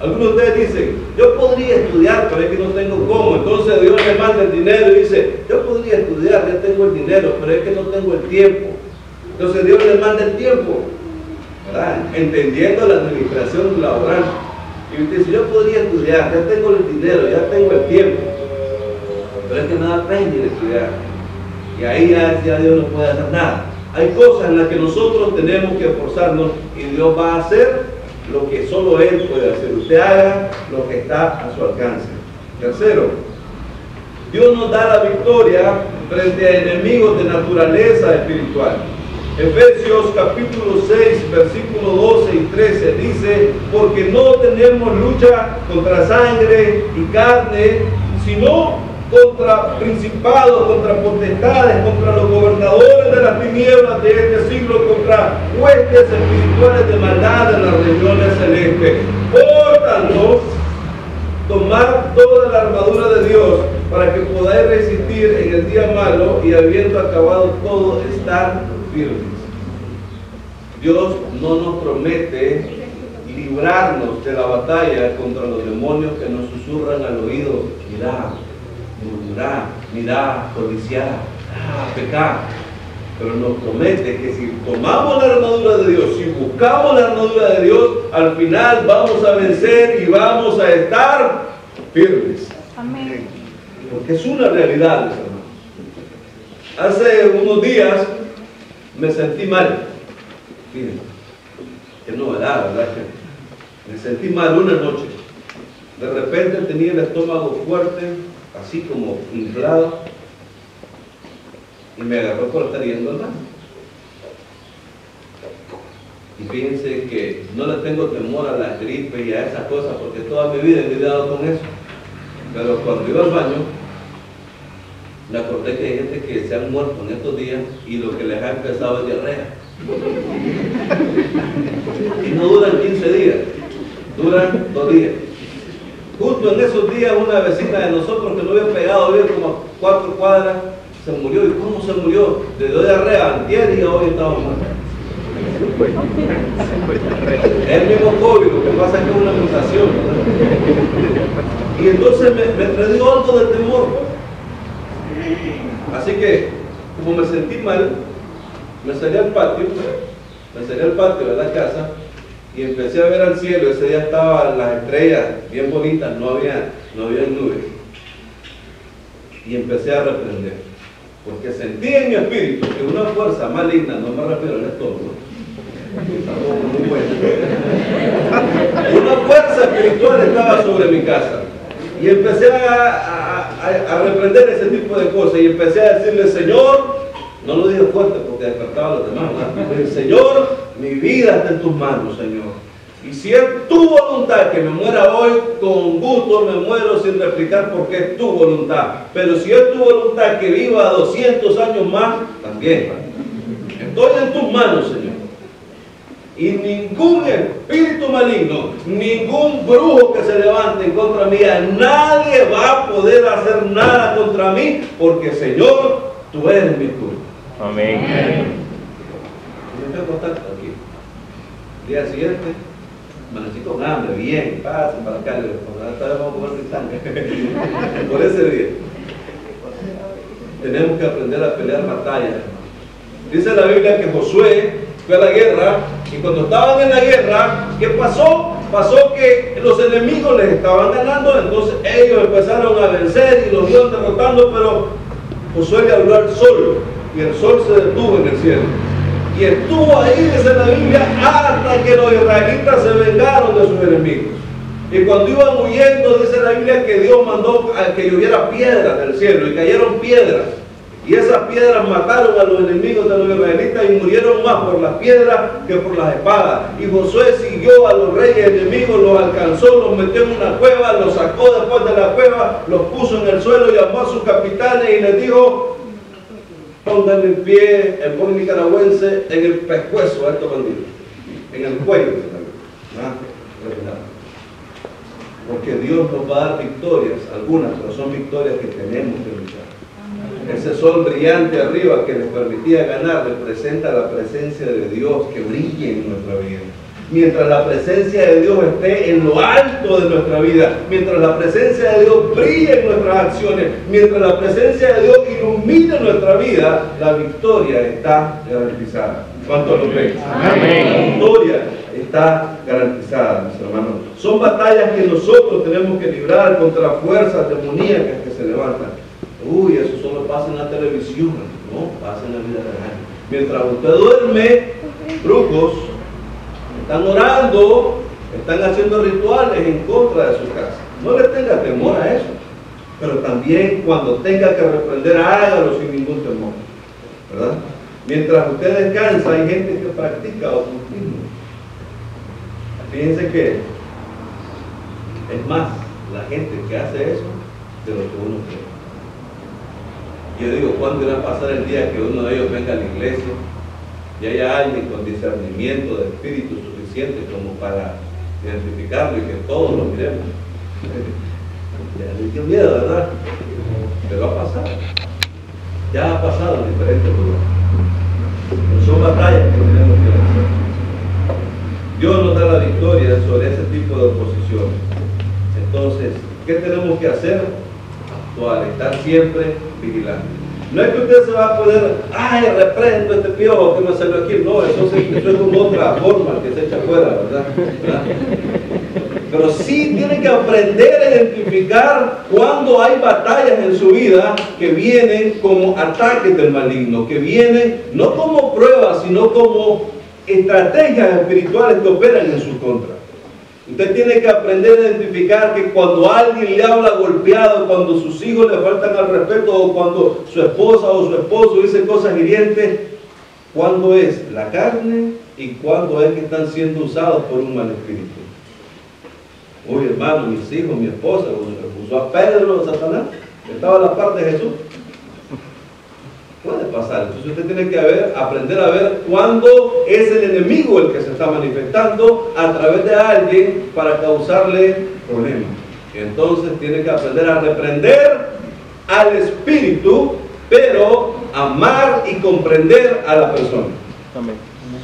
Algunos de ustedes dicen, yo podría estudiar, pero es que no tengo cómo. Entonces Dios le manda el dinero y dice, yo podría estudiar, ya tengo el dinero, pero es que no tengo el tiempo. Entonces Dios le manda el tiempo, ¿verdad? Entendiendo la administración laboral. Y usted dice, yo podría estudiar, ya tengo el dinero, ya tengo el tiempo, pero es que me da pena ir a estudiar. Y ahí ya Dios no puede hacer nada. Hay cosas en las que nosotros tenemos que esforzarnos y Dios va a hacer lo que solo Él puede hacer. Usted haga lo que está a su alcance. Tercero, Dios nos da la victoria frente a enemigos de naturaleza espiritual. Efesios capítulo 6, versículos 12 y 13 dice: porque no tenemos lucha contra sangre y carne, sino contra principados, contra potestades, contra los gobernadores de las tinieblas de este siglo, contra huestes espirituales de maldad en las regiones celestes. Por tanto, tomad toda la armadura de Dios para que podáis resistir en el día malo y habiendo acabado todo, estar firmes. Dios no nos promete librarnos de la batalla contra los demonios que nos susurran al oído: mirá, murmurar, mirá, codiciar, pecar. Pero nos promete que si tomamos la armadura de Dios, si buscamos la armadura de Dios, al final vamos a vencer y vamos a estar firmes. Amén. Porque es una realidad, mis hermanos. Hace unos días me sentí mal. Miren, qué novedad, ¿verdad? Me sentí mal una noche. De repente tenía el estómago fuerte, así como inflado, y me agarró por estar yendo al baño. Y fíjense que no le tengo temor a la gripe y a esas cosas, porque toda mi vida he lidiado con eso. Pero cuando iba al baño, me acordé que hay gente que se han muerto en estos días y lo que les ha empezado es diarrea. Y no duran 15 días, duran 2 días. Justo en esos días una vecina de nosotros que no había pegado, había como a 4 cuadras, se murió. ¿Y cómo se murió? Le dio diarrea antier y hoy estaba muerta. Es el mismo COVID, lo que pasa es que es una mutación, ¿verdad? Y entonces me dio algo de temor. Así que, como me sentí mal, me salí al patio de la casa y empecé a ver al cielo. Ese día estaban las estrellas bien bonitas, no había nubes. Y empecé a reprender, porque sentí en mi espíritu que una fuerza maligna, no me refiero al estómago, muy buena, una fuerza espiritual estaba sobre mi casa. Y empecé a reprender ese tipo de cosas y empecé a decirle: Señor, no lo dije fuerte porque despertaba a los demás, ¿verdad? Señor, mi vida está en tus manos, Señor. Y si es tu voluntad que me muera hoy, con gusto me muero sin replicar porque es tu voluntad. Pero si es tu voluntad que viva 200 años más, también. Estoy en tus manos, Señor. Y ningún espíritu maligno, ningún brujo que se levante en contra mía, nadie va a poder hacer nada contra mí, porque, Señor, tú eres mi escudo. Amén. Yo me acosté aquí. El día siguiente, amanecí con hambre, bien, pasen para acá, esta vez vamos a comer sangre. Por ese día. Tenemos que aprender a pelear batallas. Dice la Biblia que Josué fue a la guerra, y cuando estaban en la guerra, ¿qué pasó? Pasó que los enemigos les estaban ganando, entonces ellos empezaron a vencer y los iban derrotando, pero Josué le habló al sol, y el sol se detuvo en el cielo. Y estuvo ahí, dice la Biblia, hasta que los israelitas se vengaron de sus enemigos. Y cuando iban huyendo, dice la Biblia que Dios mandó a que lloviera piedras del cielo, y cayeron piedras. Y esas piedras mataron a los enemigos de los israelitas y murieron más por las piedras que por las espadas. Y Josué siguió a los reyes enemigos, los alcanzó, los metió en una cueva, los sacó después de la cueva, los puso en el suelo, llamó a sus capitanes y les dijo: pónganle el pie, el buen nicaragüense, en el pescuezo a estos bandidos, en el cuello. Porque Dios nos va a dar victorias, algunas, pero son victorias que tenemos que luchar. Ese sol brillante arriba que les permitía ganar representa la presencia de Dios que brille en nuestra vida. Mientras la presencia de Dios esté en lo alto de nuestra vida, mientras la presencia de Dios brille en nuestras acciones, mientras la presencia de Dios ilumine nuestra vida, la victoria está garantizada. ¿Cuántos lo creen? Amén. La victoria está garantizada, mis hermanos. Son batallas que nosotros tenemos que librar contra fuerzas demoníacas que se levantan. Uy, eso solo pasa en la televisión, no, pasa en la vida real. Mientras usted duerme, brujos están orando, están haciendo rituales en contra de su casa. No le tenga temor a eso, pero también cuando tenga que reprender, hágalo sin ningún temor, ¿verdad? Mientras usted descansa, hay gente que practica ocultismo. Fíjense que es más la gente que hace eso de lo que uno cree. Yo digo, ¿cuándo irá a pasar el día que uno de ellos venga a la iglesia y haya alguien con discernimiento de espíritu suficiente como para identificarlo y que todos lo miremos? Ya, qué miedo, ¿verdad? Pero va a pasar. Ya ha pasado en diferentes lugares. Pero son batallas que tenemos que vencer. Dios nos da la victoria sobre ese tipo de oposiciones. Entonces, ¿qué tenemos que hacer? Actuar, estar siempre vigilante. No es que usted se va a poder, ay, reprendo este piojo que me salió aquí. No, eso es como otra forma que se echa afuera, ¿verdad? Pero sí tiene que aprender a identificar cuando hay batallas en su vida que vienen como ataques del maligno, que vienen no como pruebas, sino como estrategias espirituales que operan en su contra. Usted tiene que aprender a identificar que cuando alguien le habla golpeado, cuando sus hijos le faltan al respeto, o cuando su esposa o su esposo dice cosas hirientes, cuándo es la carne y cuándo es que están siendo usados por un mal espíritu. Uy, hermano, mis hijos, mi esposa, cuando le puso a Pedro, Satanás, que estaba a la par de Jesús. Puede pasar. Entonces usted tiene que aprender a ver cuándo es el enemigo el que se está manifestando a través de alguien para causarle problemas. Y entonces tiene que aprender a reprender al espíritu, pero amar y comprender a la persona. Amén.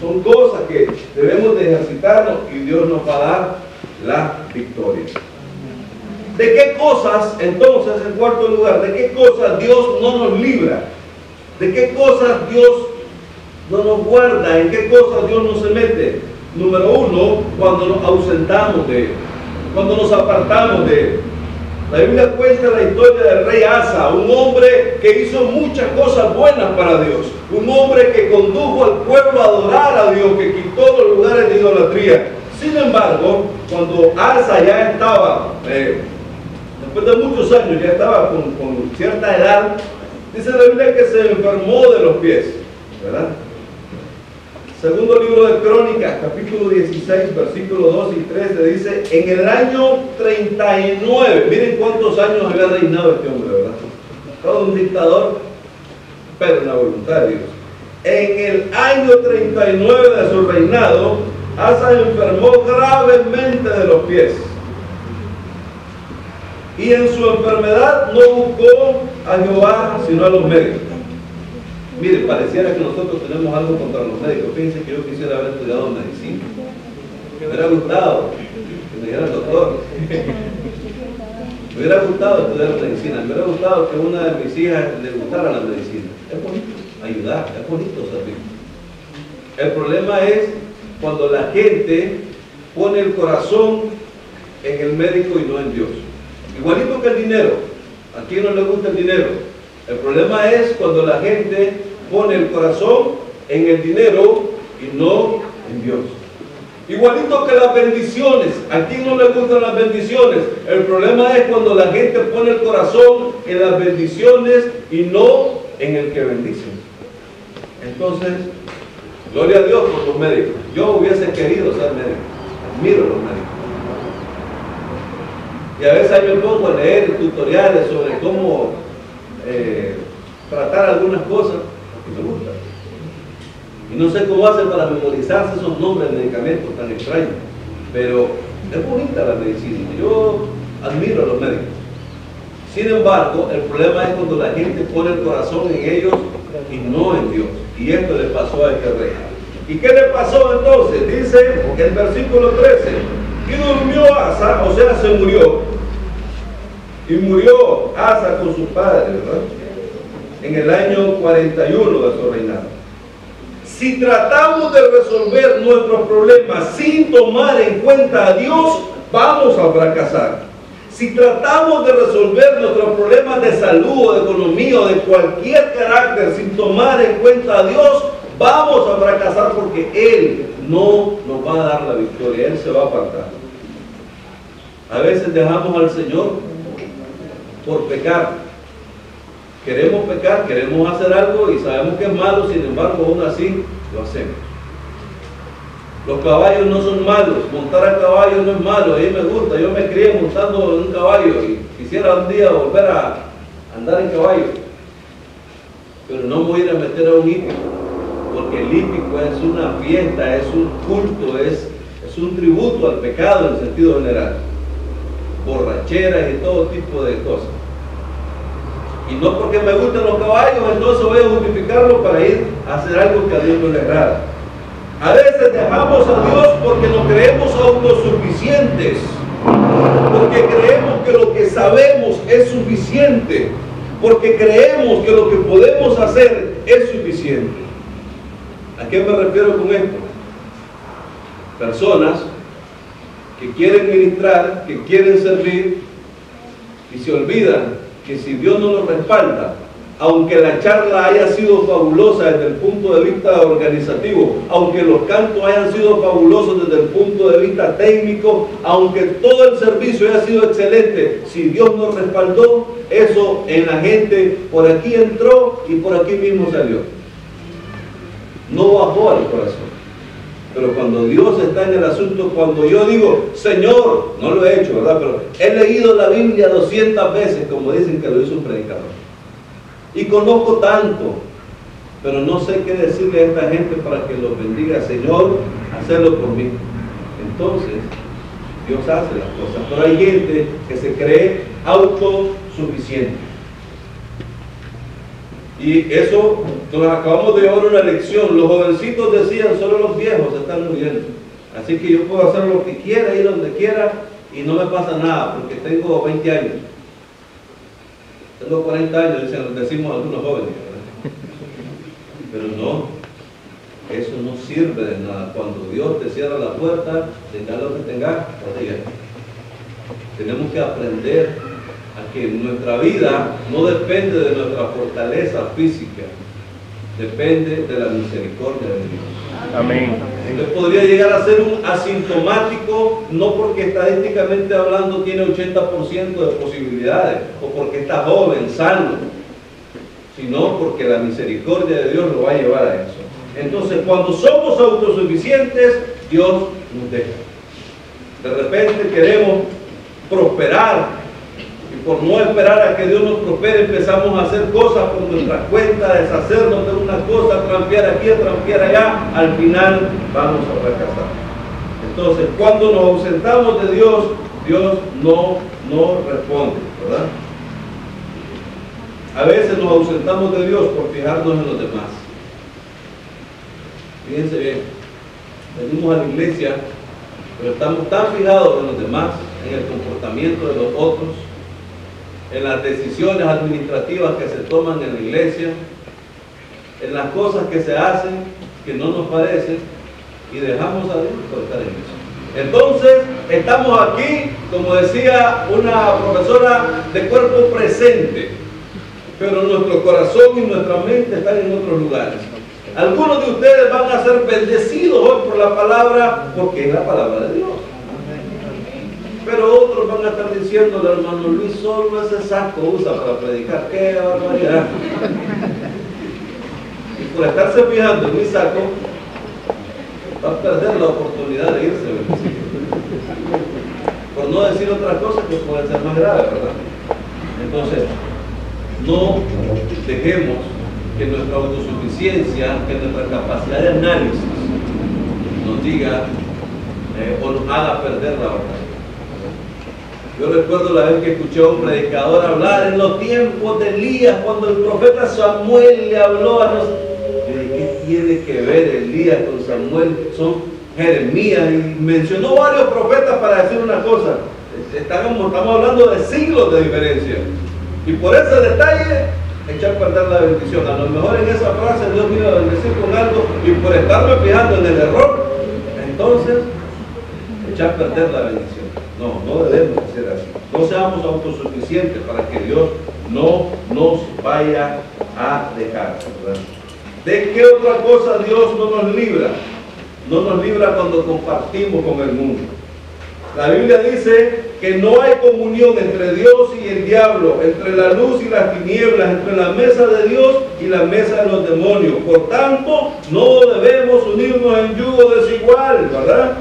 Son cosas que debemos de ejercitarnos y Dios nos va a dar la victoria. ¿De qué cosas, entonces, en cuarto lugar, de qué cosas Dios no nos libra? ¿De qué cosas Dios no nos guarda? ¿En qué cosas Dios no se mete? Número uno, cuando nos ausentamos de Él, cuando nos apartamos de Él. La Biblia cuenta la historia del rey Asa, un hombre que hizo muchas cosas buenas para Dios, un hombre que condujo al pueblo a adorar a Dios, que quitó los lugares de idolatría. Sin embargo, cuando Asa ya estaba, después de muchos años, ya estaba con cierta edad, dice la Biblia que se enfermó de los pies, ¿verdad? Segundo libro de Crónicas, capítulo 16, versículos 2 y 13, dice, en el año 39, miren cuántos años había reinado este hombre, ¿verdad? Todo un dictador, pero en la voluntad de Dios. En el año 39 de su reinado, Asa enfermó gravemente de los pies. Y en su enfermedad no buscó a Jehová, sino a los médicos. Mire, pareciera que nosotros tenemos algo contra los médicos. Fíjense que yo quisiera haber estudiado medicina. Me hubiera gustado que me dijera el doctor. Me hubiera gustado estudiar medicina. Me hubiera gustado que una de mis hijas le gustara la medicina. Es bonito ayudar, es bonito servir. El problema es cuando la gente pone el corazón en el médico y no en Dios. Igualito que el dinero. ¿A quién no le gusta el dinero? El problema es cuando la gente pone el corazón en el dinero y no en Dios. Igualito que las bendiciones. ¿A quién no le gustan las bendiciones? El problema es cuando la gente pone el corazón en las bendiciones y no en el que bendice. Entonces, gloria a Dios por los médicos. Yo hubiese querido ser médico. Admiro a los médicos. Y a veces yo me pongo a leer tutoriales sobre cómo tratar algunas cosas que me gustan. Y no sé cómo hacen para memorizarse esos nombres de medicamentos tan extraños. Pero es bonita la medicina. Yo admiro a los médicos. Sin embargo, el problema es cuando la gente pone el corazón en ellos y no en Dios. Y esto le pasó a este rey. ¿Y qué le pasó entonces? Dice el versículo 13. Y durmió Asa, o sea, se murió. Y murió Asa con su padre, ¿verdad? En el año 41 de su reinado. Si tratamos de resolver nuestros problemas sin tomar en cuenta a Dios, vamos a fracasar. Si tratamos de resolver nuestros problemas de salud, o de economía, o de cualquier carácter sin tomar en cuenta a Dios, vamos a fracasar porque Él no nos va a dar la victoria, Él se va a apartar. A veces dejamos al Señor por pecar. Queremos pecar, queremos hacer algo y sabemos que es malo, sin embargo, aún así lo hacemos. Los caballos no son malos, montar a caballo no es malo, a mí me gusta, yo me crié montando en un caballo y quisiera un día volver a andar en caballo. Pero no me voy a ir a meter a un hípico, porque el hípico es una fiesta, es un culto, es un tributo al pecado en sentido general. Borracheras y todo tipo de cosas. Y no porque me gusten los caballos, entonces voy a justificarlo para ir a hacer algo que a Dios no le agrada. A veces dejamos a Dios porque nos creemos autosuficientes, porque creemos que lo que sabemos es suficiente, porque creemos que lo que podemos hacer es suficiente. ¿A qué me refiero con esto? Personas que quieren ministrar, que quieren servir y se olvidan que si Dios no los respalda, aunque la charla haya sido fabulosa desde el punto de vista organizativo, aunque los cantos hayan sido fabulosos desde el punto de vista técnico, aunque todo el servicio haya sido excelente, si Dios nos respaldó, eso en la gente por aquí entró y por aquí mismo salió. No bajó al corazón. Pero cuando Dios está en el asunto, cuando yo digo, Señor, no lo he hecho, ¿verdad? Pero he leído la Biblia 200 veces, como dicen que lo hizo un predicador. Y conozco tanto, pero no sé qué decirle a esta gente para que los bendiga. Señor, hazlo por mí. Entonces, Dios hace las cosas. Pero hay gente que se cree autosuficiente. Y eso nos acabamos de llevar una lección. Los jovencitos decían, solo los viejos están muriendo. Así que yo puedo hacer lo que quiera, ir donde quiera, y no me pasa nada, porque tengo 20 años. Tengo 40 años, decimos algunos jóvenes, ¿verdad? Pero no, eso no sirve de nada. Cuando Dios te cierra la puerta, tenga lo que tenga, tenemos que aprender a que nuestra vida no depende de nuestra fortaleza física, depende de la misericordia de Dios. Amén. Usted podría llegar a ser un asintomático, no porque estadísticamente hablando tiene 80% de posibilidades, o porque está joven, sano, sino porque la misericordia de Dios lo va a llevar a eso. Entonces, cuando somos autosuficientes, Dios nos deja. De repente queremos prosperar, y por no esperar a que Dios nos prospere, empezamos a hacer cosas por nuestra cuenta, deshacernos de una cosa, trampear aquí, trampear allá, al final vamos a fracasar. Entonces, cuando nos ausentamos de Dios, Dios no responde, ¿verdad? A veces nos ausentamos de Dios por fijarnos en los demás. Fíjense bien, venimos a la iglesia, pero estamos tan fijados en los demás, en el comportamiento de los otros, en las decisiones administrativas que se toman en la iglesia, en las cosas que se hacen que no nos parecen, y dejamos a Dios por estar en eso. Entonces, estamos aquí, como decía una profesora, de cuerpo presente, pero nuestro corazón y nuestra mente están en otros lugares. Algunos de ustedes van a ser bendecidos hoy por la palabra, porque es la palabra de Dios. Pero otros van a estar diciéndole, hermano Luis, solo ese saco usa para predicar. ¡Qué barbaridad! Y por estarse fijando en mi saco, va a perder la oportunidad de irse. Por no decir otras cosas que pueden ser más graves, ¿verdad? Entonces, no dejemos que nuestra autosuficiencia, que nuestra capacidad de análisis nos diga o nos haga perder la batalla. Yo recuerdo la vez que escuché a un predicador hablar en los tiempos de Elías, cuando el profeta Samuel le habló a nosotros. Yo dije, ¿qué tiene que ver Elías con Samuel? Son Jeremías, y mencionó varios profetas para decir una cosa. Estamos hablando de siglos de diferencia. Y por ese detalle, echar a perder la bendición. A lo mejor en esa frase Dios me iba a bendecir con algo, y por estarme fijando en el error, entonces, echar a perder la bendición. No debemos ser así. No seamos autosuficientes para que Dios no nos vaya a dejar, ¿verdad? ¿De qué otra cosa Dios no nos libra? No nos libra cuando compartimos con el mundo. La Biblia dice que que no hay comunión entre Dios y el diablo, entre la luz y las tinieblas, entre la mesa de Dios y la mesa de los demonios. Por tanto, no debemos unirnos en yugo desigual, ¿verdad?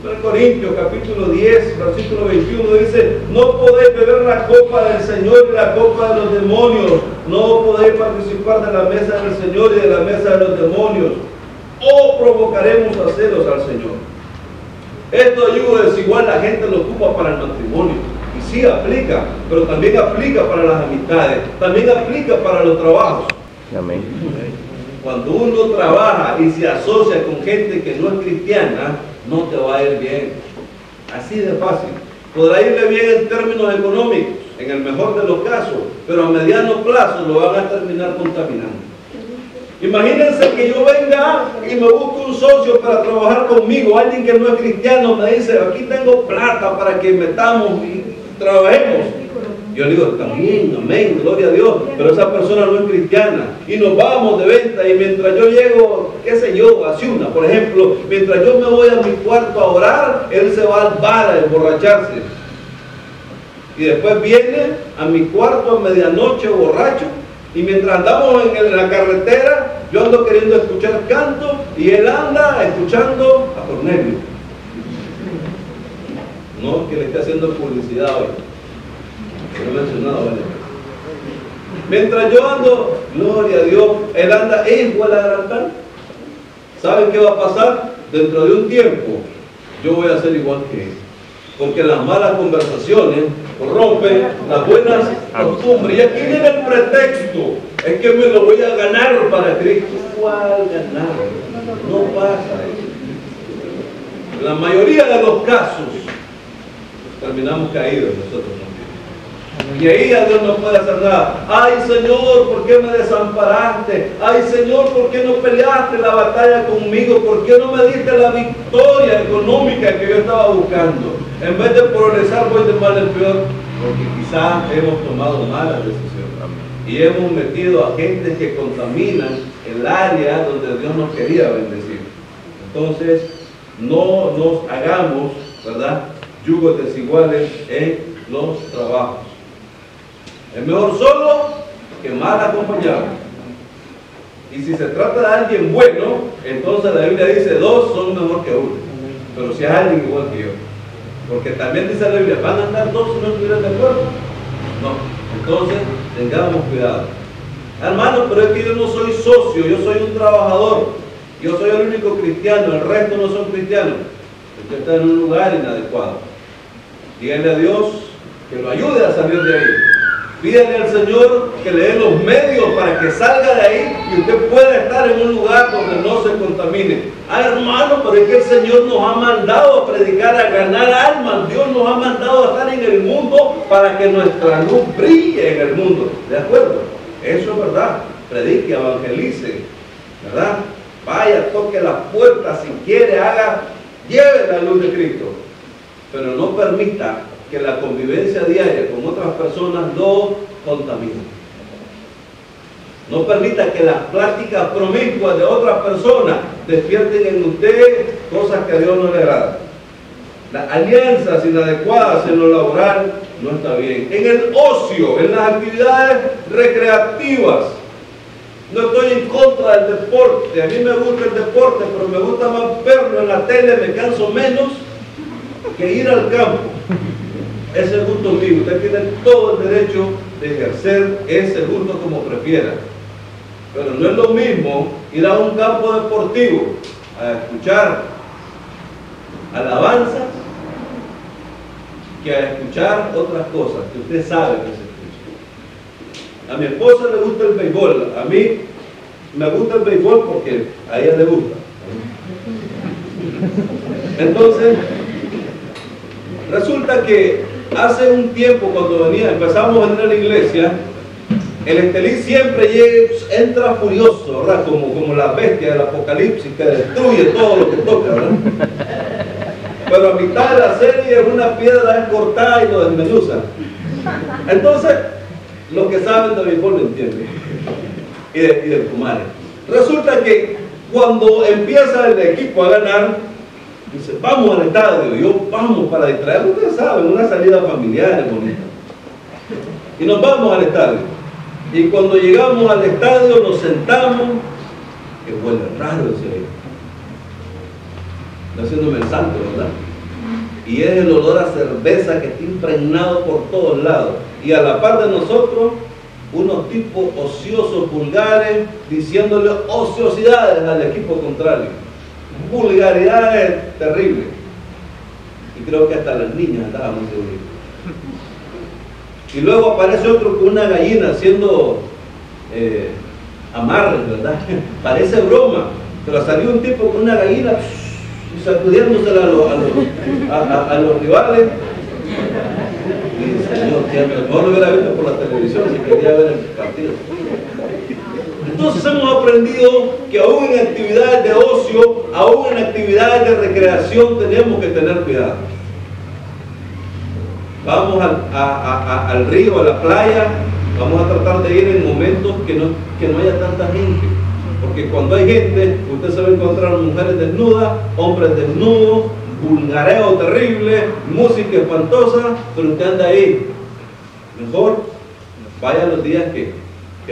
1 Corintios capítulo 10, versículo 21 dice: no podéis beber la copa del Señor y la copa de los demonios, no podéis participar de la mesa del Señor y de la mesa de los demonios, o provocaremos a celos al Señor. Esto de yugo desigual la gente lo ocupa para el matrimonio, y sí aplica, pero también aplica para las amistades, también aplica para los trabajos. Amén. Cuando uno trabaja y se asocia con gente que no es cristiana, no te va a ir bien. Así de fácil. Podrá irle bien en términos económicos, en el mejor de los casos, pero a mediano plazo lo van a terminar contaminando. Imagínense que yo venga y me busque un socio para trabajar conmigo, alguien que no es cristiano, me dice: aquí tengo plata para que metamos y trabajemos. Yo le digo: también, amén, gloria a Dios, pero esa persona no es cristiana y nos vamos de venta, y mientras yo llego, qué sé yo, a Ciuna, por ejemplo, mientras yo me voy a mi cuarto a orar, él se va al bar a emborracharse, y después viene a mi cuarto a medianoche borracho, y mientras andamos en la carretera, yo ando queriendo escuchar canto y él anda escuchando a Cornelio. No que le esté haciendo publicidad hoy, lo he mencionado varias veces. Mientras yo ando, gloria a Dios, él anda igual a adelantar. ¿Saben qué va a pasar? Dentro de un tiempo yo voy a ser igual que él, porque las malas conversaciones corrompen las buenas costumbres. Y aquí viene el pretexto: es que me lo voy a ganar para Cristo. ¿Cuál ganar? No pasa eso. En la mayoría de los casos terminamos caídos nosotros también. Y ahí a Dios no puede hacer nada. Ay Señor, ¿por qué me desamparaste? Ay Señor, ¿por qué no peleaste la batalla conmigo? ¿Por qué no me diste la victoria económica que yo estaba buscando? En vez de progresar, voy de mal en peor, porque quizás hemos tomado malas decisiones y hemos metido a gente que contaminan el área donde Dios nos quería bendecir. Entonces, no nos hagamos, ¿verdad?, yugos desiguales en los trabajos. Es mejor solo que mal acompañado. Y si se trata de alguien bueno, entonces la Biblia dice: dos son mejor que uno. Pero si es alguien igual que yo, porque también dice la Biblia: ¿van a andar dos si no estuvieran de acuerdo? No. Entonces tengamos cuidado, hermano. Pero es que yo no soy socio, yo soy un trabajador, yo soy el único cristiano, el resto no son cristianos. Usted está en un lugar inadecuado. Díganle a Dios que lo ayude a salir de ahí. Pídale al Señor que le dé los medios para que salga de ahí y usted pueda estar en un lugar donde no se contamine. Ay, hermano, pero es que el Señor nos ha mandado a predicar, a ganar almas. Dios nos ha mandado a estar en el mundo para que nuestra luz brille en el mundo. ¿De acuerdo? Eso es verdad. Predique, evangelice, ¿verdad? Vaya, toque las puertas, si quiere, lleve la luz de Cristo. Pero no permita que la convivencia diaria con otras personas lo contamine. No permita que las pláticas promiscuas de otras personas despierten en usted cosas que a Dios no le agradan. Las alianzas inadecuadas en lo laboral no está bien. En el ocio, en las actividades recreativas. No estoy en contra del deporte. A mí me gusta el deporte, pero me gusta más verlo en la tele, me canso menos que ir al campo. Ese gusto mío, usted tiene todo el derecho de ejercer ese gusto como prefiera, pero no es lo mismo ir a un campo deportivo a escuchar alabanzas que a escuchar otras cosas que usted sabe que se escuchan. A mi esposa le gusta el béisbol, a mí me gusta el béisbol porque a ella le gusta. Entonces, resulta que hace un tiempo, cuando empezamos a venir a la iglesia, el Estelí siempre entra furioso, ¿verdad? Como la bestia del Apocalipsis que destruye todo lo que toca, ¿verdad? Pero a mitad de la serie una piedra es cortada y lo desmenuza. Entonces, los que saben de béisbol lo entienden. Y de Kumare. Resulta que cuando empieza el equipo a ganar, Dice, vamos al estadio. Y yo, vamos para distraer, ustedes saben, una salida familiar bonita. Y nos vamos al estadio. Y cuando llegamos al estadio nos sentamos, que huele raro ese aire. Está haciéndome el santo, ¿verdad? Y es el olor a cerveza que está impregnado por todos lados. Y a la par de nosotros, unos tipos ociosos, vulgares, diciéndole ociosidades al equipo contrario. Vulgaridades terribles. Y creo que hasta las niñas andaban muy seguras. Y luego aparece otro con una gallina haciendo amarres, ¿verdad? Parece broma, pero salió un tipo con una gallina y sacudiéndosela a los rivales. Y señor, que mejor lo hubiera visto por la televisión si quería ver el partido. Entonces hemos aprendido que aún en actividades de ocio, aún en actividades de recreación tenemos que tener cuidado. Vamos al río, a la playa, vamos a tratar de ir en momentos que no haya tanta gente. Porque cuando hay gente, usted se va a encontrar mujeres desnudas, hombres desnudos, vulgareo terrible, música espantosa, pero usted anda ahí. Mejor vaya los días que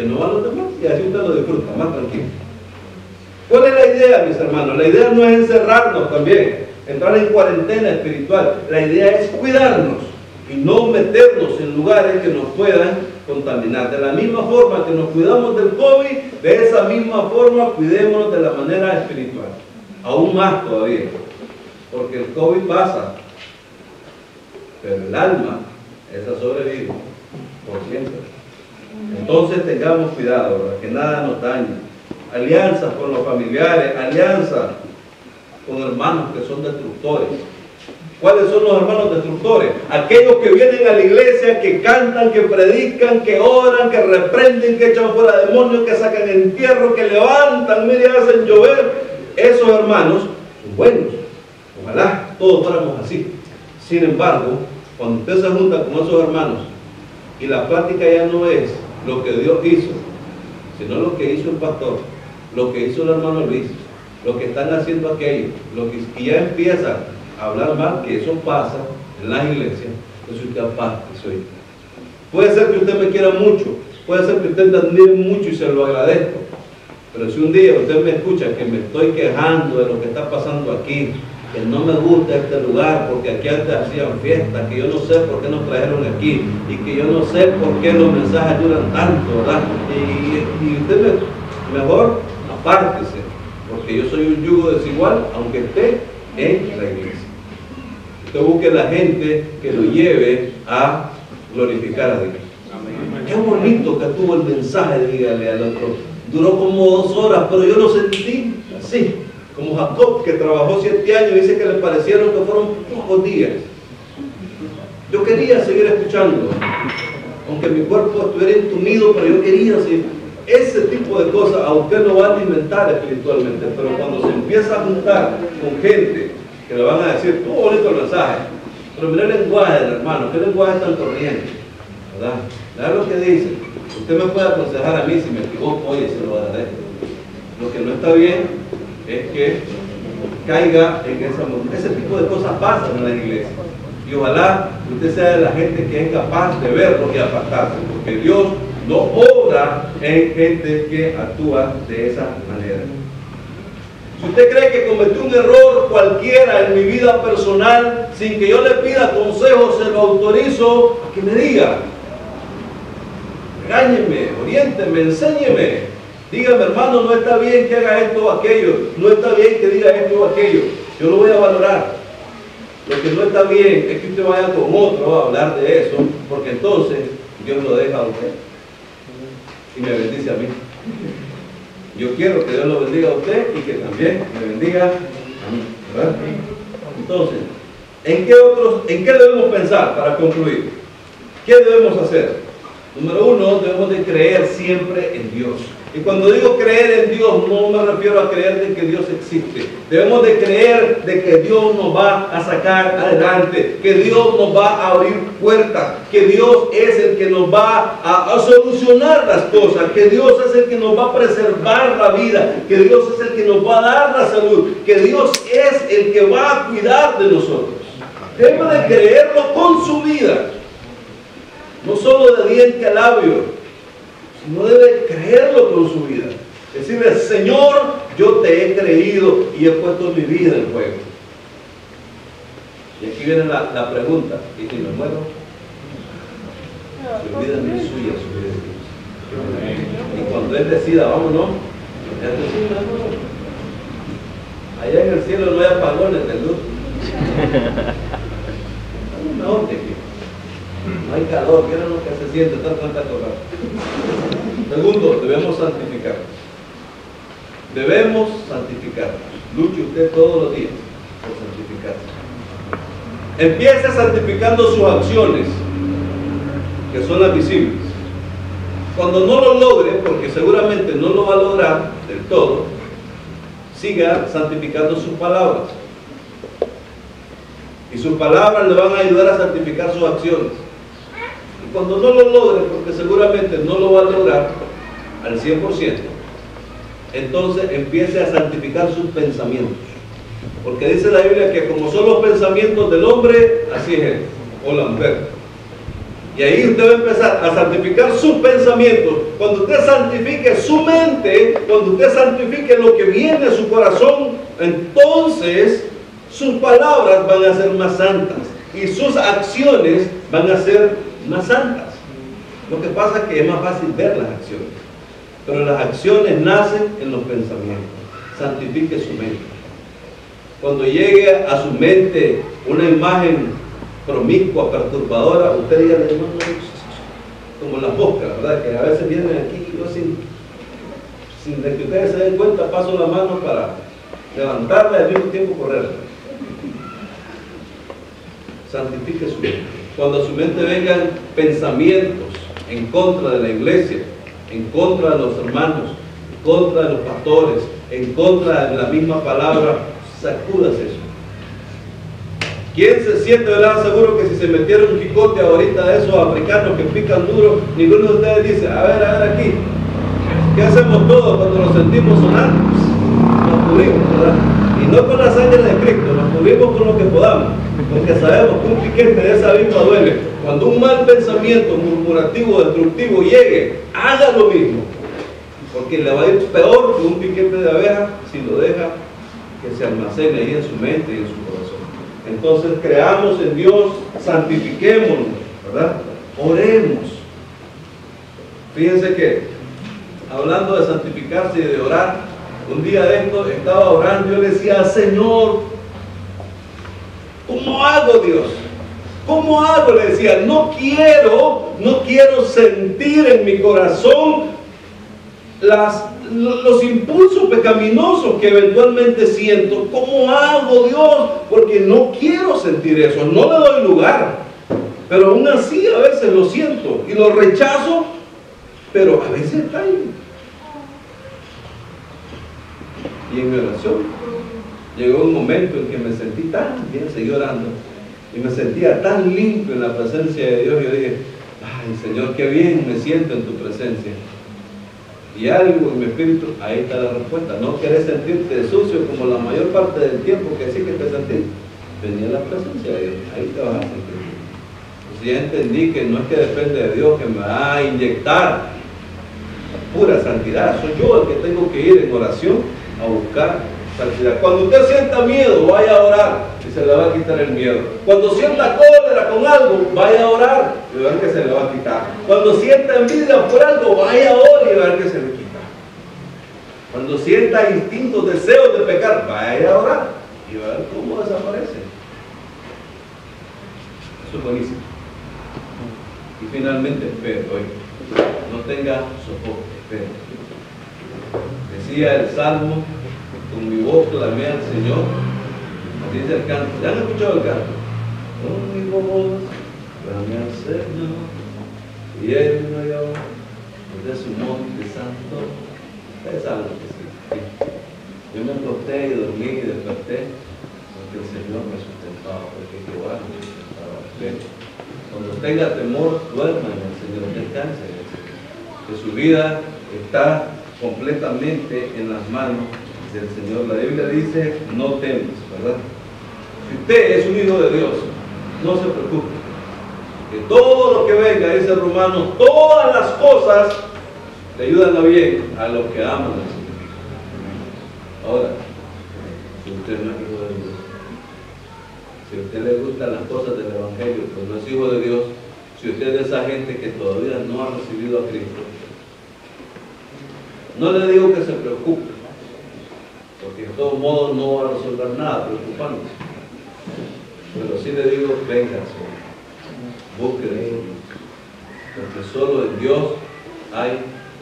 no van los demás y así usted lo disfruta, más tranquilo. ¿Cuál es la idea, mis hermanos? La idea no es encerrarnos también, entrar en cuarentena espiritual. La idea es cuidarnos y no meternos en lugares que nos puedan contaminar. De la misma forma que nos cuidamos del COVID, de esa misma forma cuidémonos de la manera espiritual. Aún más todavía, porque el COVID pasa, pero el alma, esa sobrevive por siempre. Entonces tengamos cuidado, ¿verdad? Que nada nos dañe. Alianzas con los familiares, alianzas con hermanos que son destructores. ¿Cuáles son los hermanos destructores? Aquellos que vienen a la iglesia, que cantan, que predican, que oran, que reprenden, que echan fuera demonios, que sacan entierro, que levantan, mire, hacen llover. Esos hermanos son buenos. Ojalá todos fuéramos así. Sin embargo, cuando usted se junta con esos hermanos y la plática ya no es lo que Dios hizo, sino lo que hizo el pastor, lo que hizo el hermano Luis, lo que están haciendo aquellos, y ya empieza a hablar mal, que eso pasa en las iglesias, entonces usted aparte soy. Puede ser que usted me quiera mucho, puede ser que usted me admire mucho y se lo agradezco, pero si un día usted me escucha que me estoy quejando de lo que está pasando aquí, que no me gusta este lugar porque aquí antes hacían fiestas, que yo no sé por qué nos trajeron aquí y que yo no sé por qué los mensajes duran tanto, ¿verdad? Y usted mejor apártese, porque yo soy un yugo desigual aunque esté en la iglesia. Usted busque la gente que lo lleve a glorificar a Dios. Amén. Qué bonito que tuvo el mensaje, dígale al otro. Duró como 2 horas, pero yo lo sentí así. Como Jacob, que trabajó 7 años, dice que le parecieron que fueron pocos días. Yo quería seguir escuchando, aunque mi cuerpo estuviera entumido, pero yo quería seguir. Ese tipo de cosas a usted lo va a alimentar espiritualmente, pero cuando se empieza a juntar con gente que le van a decir, todo bonito el mensaje, pero mira el lenguaje del hermano, qué lenguaje tan corriente, ¿verdad? ¿Verdad lo que dice? Usted me puede aconsejar a mí si me equivoco, oye, se lo agradezco. Lo que no está bien es que caiga en ese tipo de cosas pasan en la iglesia. Y ojalá usted sea de la gente que es capaz de verlo y apartarse, porque Dios no obra en gente que actúa de esa manera. Si usted cree que cometí un error cualquiera en mi vida personal, sin que yo le pida consejo, se lo autorizo a que me diga. Regáñeme, oriénteme, enséñeme. Dígame, hermano, no está bien que haga esto o aquello, no está bien que diga esto o aquello. Yo lo voy a valorar. Lo que no está bien es que usted vaya con otro a hablar de eso, porque entonces Dios lo deja a usted y me bendice a mí. Yo quiero que Dios lo bendiga a usted y que también me bendiga a mí, ¿verdad? Entonces, ¿en qué debemos pensar para concluir? ¿Qué debemos hacer? Número uno, debemos de creer siempre en Dios. Y cuando digo creer en Dios, no me refiero a creer de que Dios existe. Debemos de creer de que Dios nos va a sacar adelante, que Dios nos va a abrir puertas, que Dios es el que nos va a solucionar las cosas, que Dios es el que nos va a preservar la vida, que Dios es el que nos va a dar la salud, que Dios es el que va a cuidar de nosotros. Debemos de creerlo con su vida, no solo de diente a labio, sino debe creerlo con su vida. Decirle, Señor, yo te he creído y he puesto mi vida en juego. Y aquí viene la pregunta, ¿y si me muero? Su vida no es suya, su vida es Dios. Y cuando Él decida, vámonos, Él decide, vámonos. Allá en el cielo no hay apagones de luz. No, mejor que aquí. No hay calor, miren lo que se siente, tanta calor. Segundo, debemos santificarnos. Debemos santificarnos. Luche usted todos los días por santificarse. Empiece santificando sus acciones, que son las visibles. Cuando no lo logre, porque seguramente no lo va a lograr del todo, siga santificando sus palabras. Y sus palabras le van a ayudar a santificar sus acciones. Y cuando no lo logre, porque seguramente no lo va a lograr al 100%, entonces empiece a santificar sus pensamientos. Porque dice la Biblia que como son los pensamientos del hombre, así es él, o la mujer. Y ahí usted va a empezar a santificar sus pensamientos. Cuando usted santifique su mente, cuando usted santifique lo que viene a su corazón, entonces sus palabras van a ser más santas y sus acciones van a ser más santas. Lo que pasa es que es más fácil ver las acciones, pero las acciones nacen en los pensamientos. Santifique su mente. Cuando llegue a su mente una imagen promiscua, perturbadora, usted diga, como las moscas, ¿verdad? Que a veces vienen aquí y yo sin que ustedes se den cuenta, paso la mano para levantarla y al mismo tiempo correrla. Santifique su mente. Cuando a su mente vengan pensamientos en contra de la iglesia, en contra de los hermanos, en contra de los pastores, en contra de la misma palabra, sacúdase eso. ¿Quién se siente, verdad, seguro que si se metiera un jicote ahorita de esos africanos que pican duro, ninguno de ustedes dice, a ver aquí, ¿qué hacemos todos cuando nos sentimos sonar? Nos cubrimos, ¿verdad? Y no con la sangre de Cristo, nos cubrimos con lo que podamos, porque sabemos que un piquete de esa misma duele. Cuando un mal pensamiento murmurativo, destructivo llegue, haga lo mismo, porque le va a ir peor que un piquete de abeja si lo deja que se almacene ahí en su mente y en su corazón. Entonces creamos en Dios, santifiquémonos, ¿verdad? Oremos. Fíjense que, hablando de santificarse y de orar, un día de esto estaba orando y yo le decía, Señor, ¿cómo hago, Dios? ¿Cómo hago? Le decía, no quiero sentir en mi corazón los impulsos pecaminosos que eventualmente siento. ¿Cómo hago, Dios? Porque no quiero sentir eso, no le doy lugar, pero aún así a veces lo siento y lo rechazo, pero a veces está ahí. Y en mi oración llegó un momento en que me sentí tan bien, seguí orando, y me sentía tan limpio en la presencia de Dios. Yo dije, ay Señor, qué bien me siento en tu presencia. Y algo en mi espíritu, ahí está la respuesta. No querés sentirte sucio como la mayor parte del tiempo que sí que te sentís. Venía la presencia de Dios, ahí te vas a sentir. Pues ya entendí que no es que depende de Dios que me va a inyectar pura santidad. Soy yo el que tengo que ir en oración a buscar santidad. Cuando usted sienta miedo, vaya a orar y se le va a quitar el miedo. Cuando sienta cólera con algo, vaya a orar y vean que se le va a quitar. Cuando sienta envidia por algo, vaya a orar y vean que se le quita. Cuando sienta instintos, deseos de pecar, vaya a orar y vean cómo desaparece. Eso es buenísimo. Y finalmente, espere, no tenga soporte, espere. Decía el Salmo, con mi voz clamé al Señor. Dice el canto, ¿ya han escuchado el canto? Con mi voz clamé al Señor Y él vino yo desde su monte santo. Ustedes saben lo que sí. Yo me acosté y dormí y desperté porque el Señor me sustentaba, porque Jehová me sustentaba. ¿Ven? Cuando tenga temor, duerma en el Señor, descanse en el Señor. Que su vida está completamente en las manos del Señor. La Biblia dice, no temas, ¿verdad? Si usted es un hijo de Dios, no se preocupe. Que todo lo que venga, dice Romanos, todas las cosas le ayudan a bien a los que aman al Señor. Ahora, si usted no es hijo de Dios, si a usted le gustan las cosas del Evangelio, pues no es hijo de Dios, si usted es de esa gente que todavía no ha recibido a Cristo, no le digo que se preocupe, porque de todos modos no va a resolver nada preocupándose. Pero sí le digo, venga al Señor, busque al Señor, porque solo en Dios hay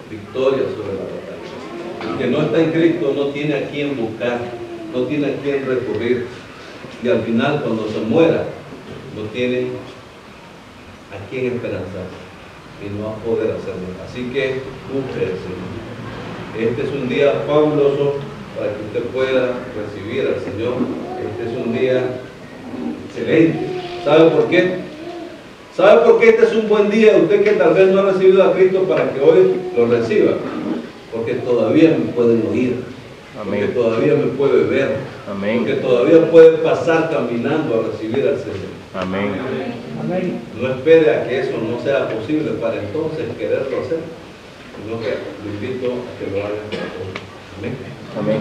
victoria sobre la batalla. El que no está en Cristo no tiene a quién buscar, no tiene a quién recurrir, y al final cuando se muera no tiene a quién esperanzarse y no va a poder hacerlo. Así que busque al Señor. Este es un día fabuloso para que usted pueda recibir al Señor. Este es un día excelente. ¿Sabe por qué? ¿Sabe por qué este es un buen día? Usted que tal vez no ha recibido a Cristo, para que hoy lo reciba. Porque todavía me pueden oír. Amén. Porque todavía me puede ver. Amén. Porque todavía puede pasar caminando a recibir al Señor. Amén. Amén. No espere a que eso no sea posible para entonces quererlo hacer, sino que lo invito a que lo haga. Amén. Amén.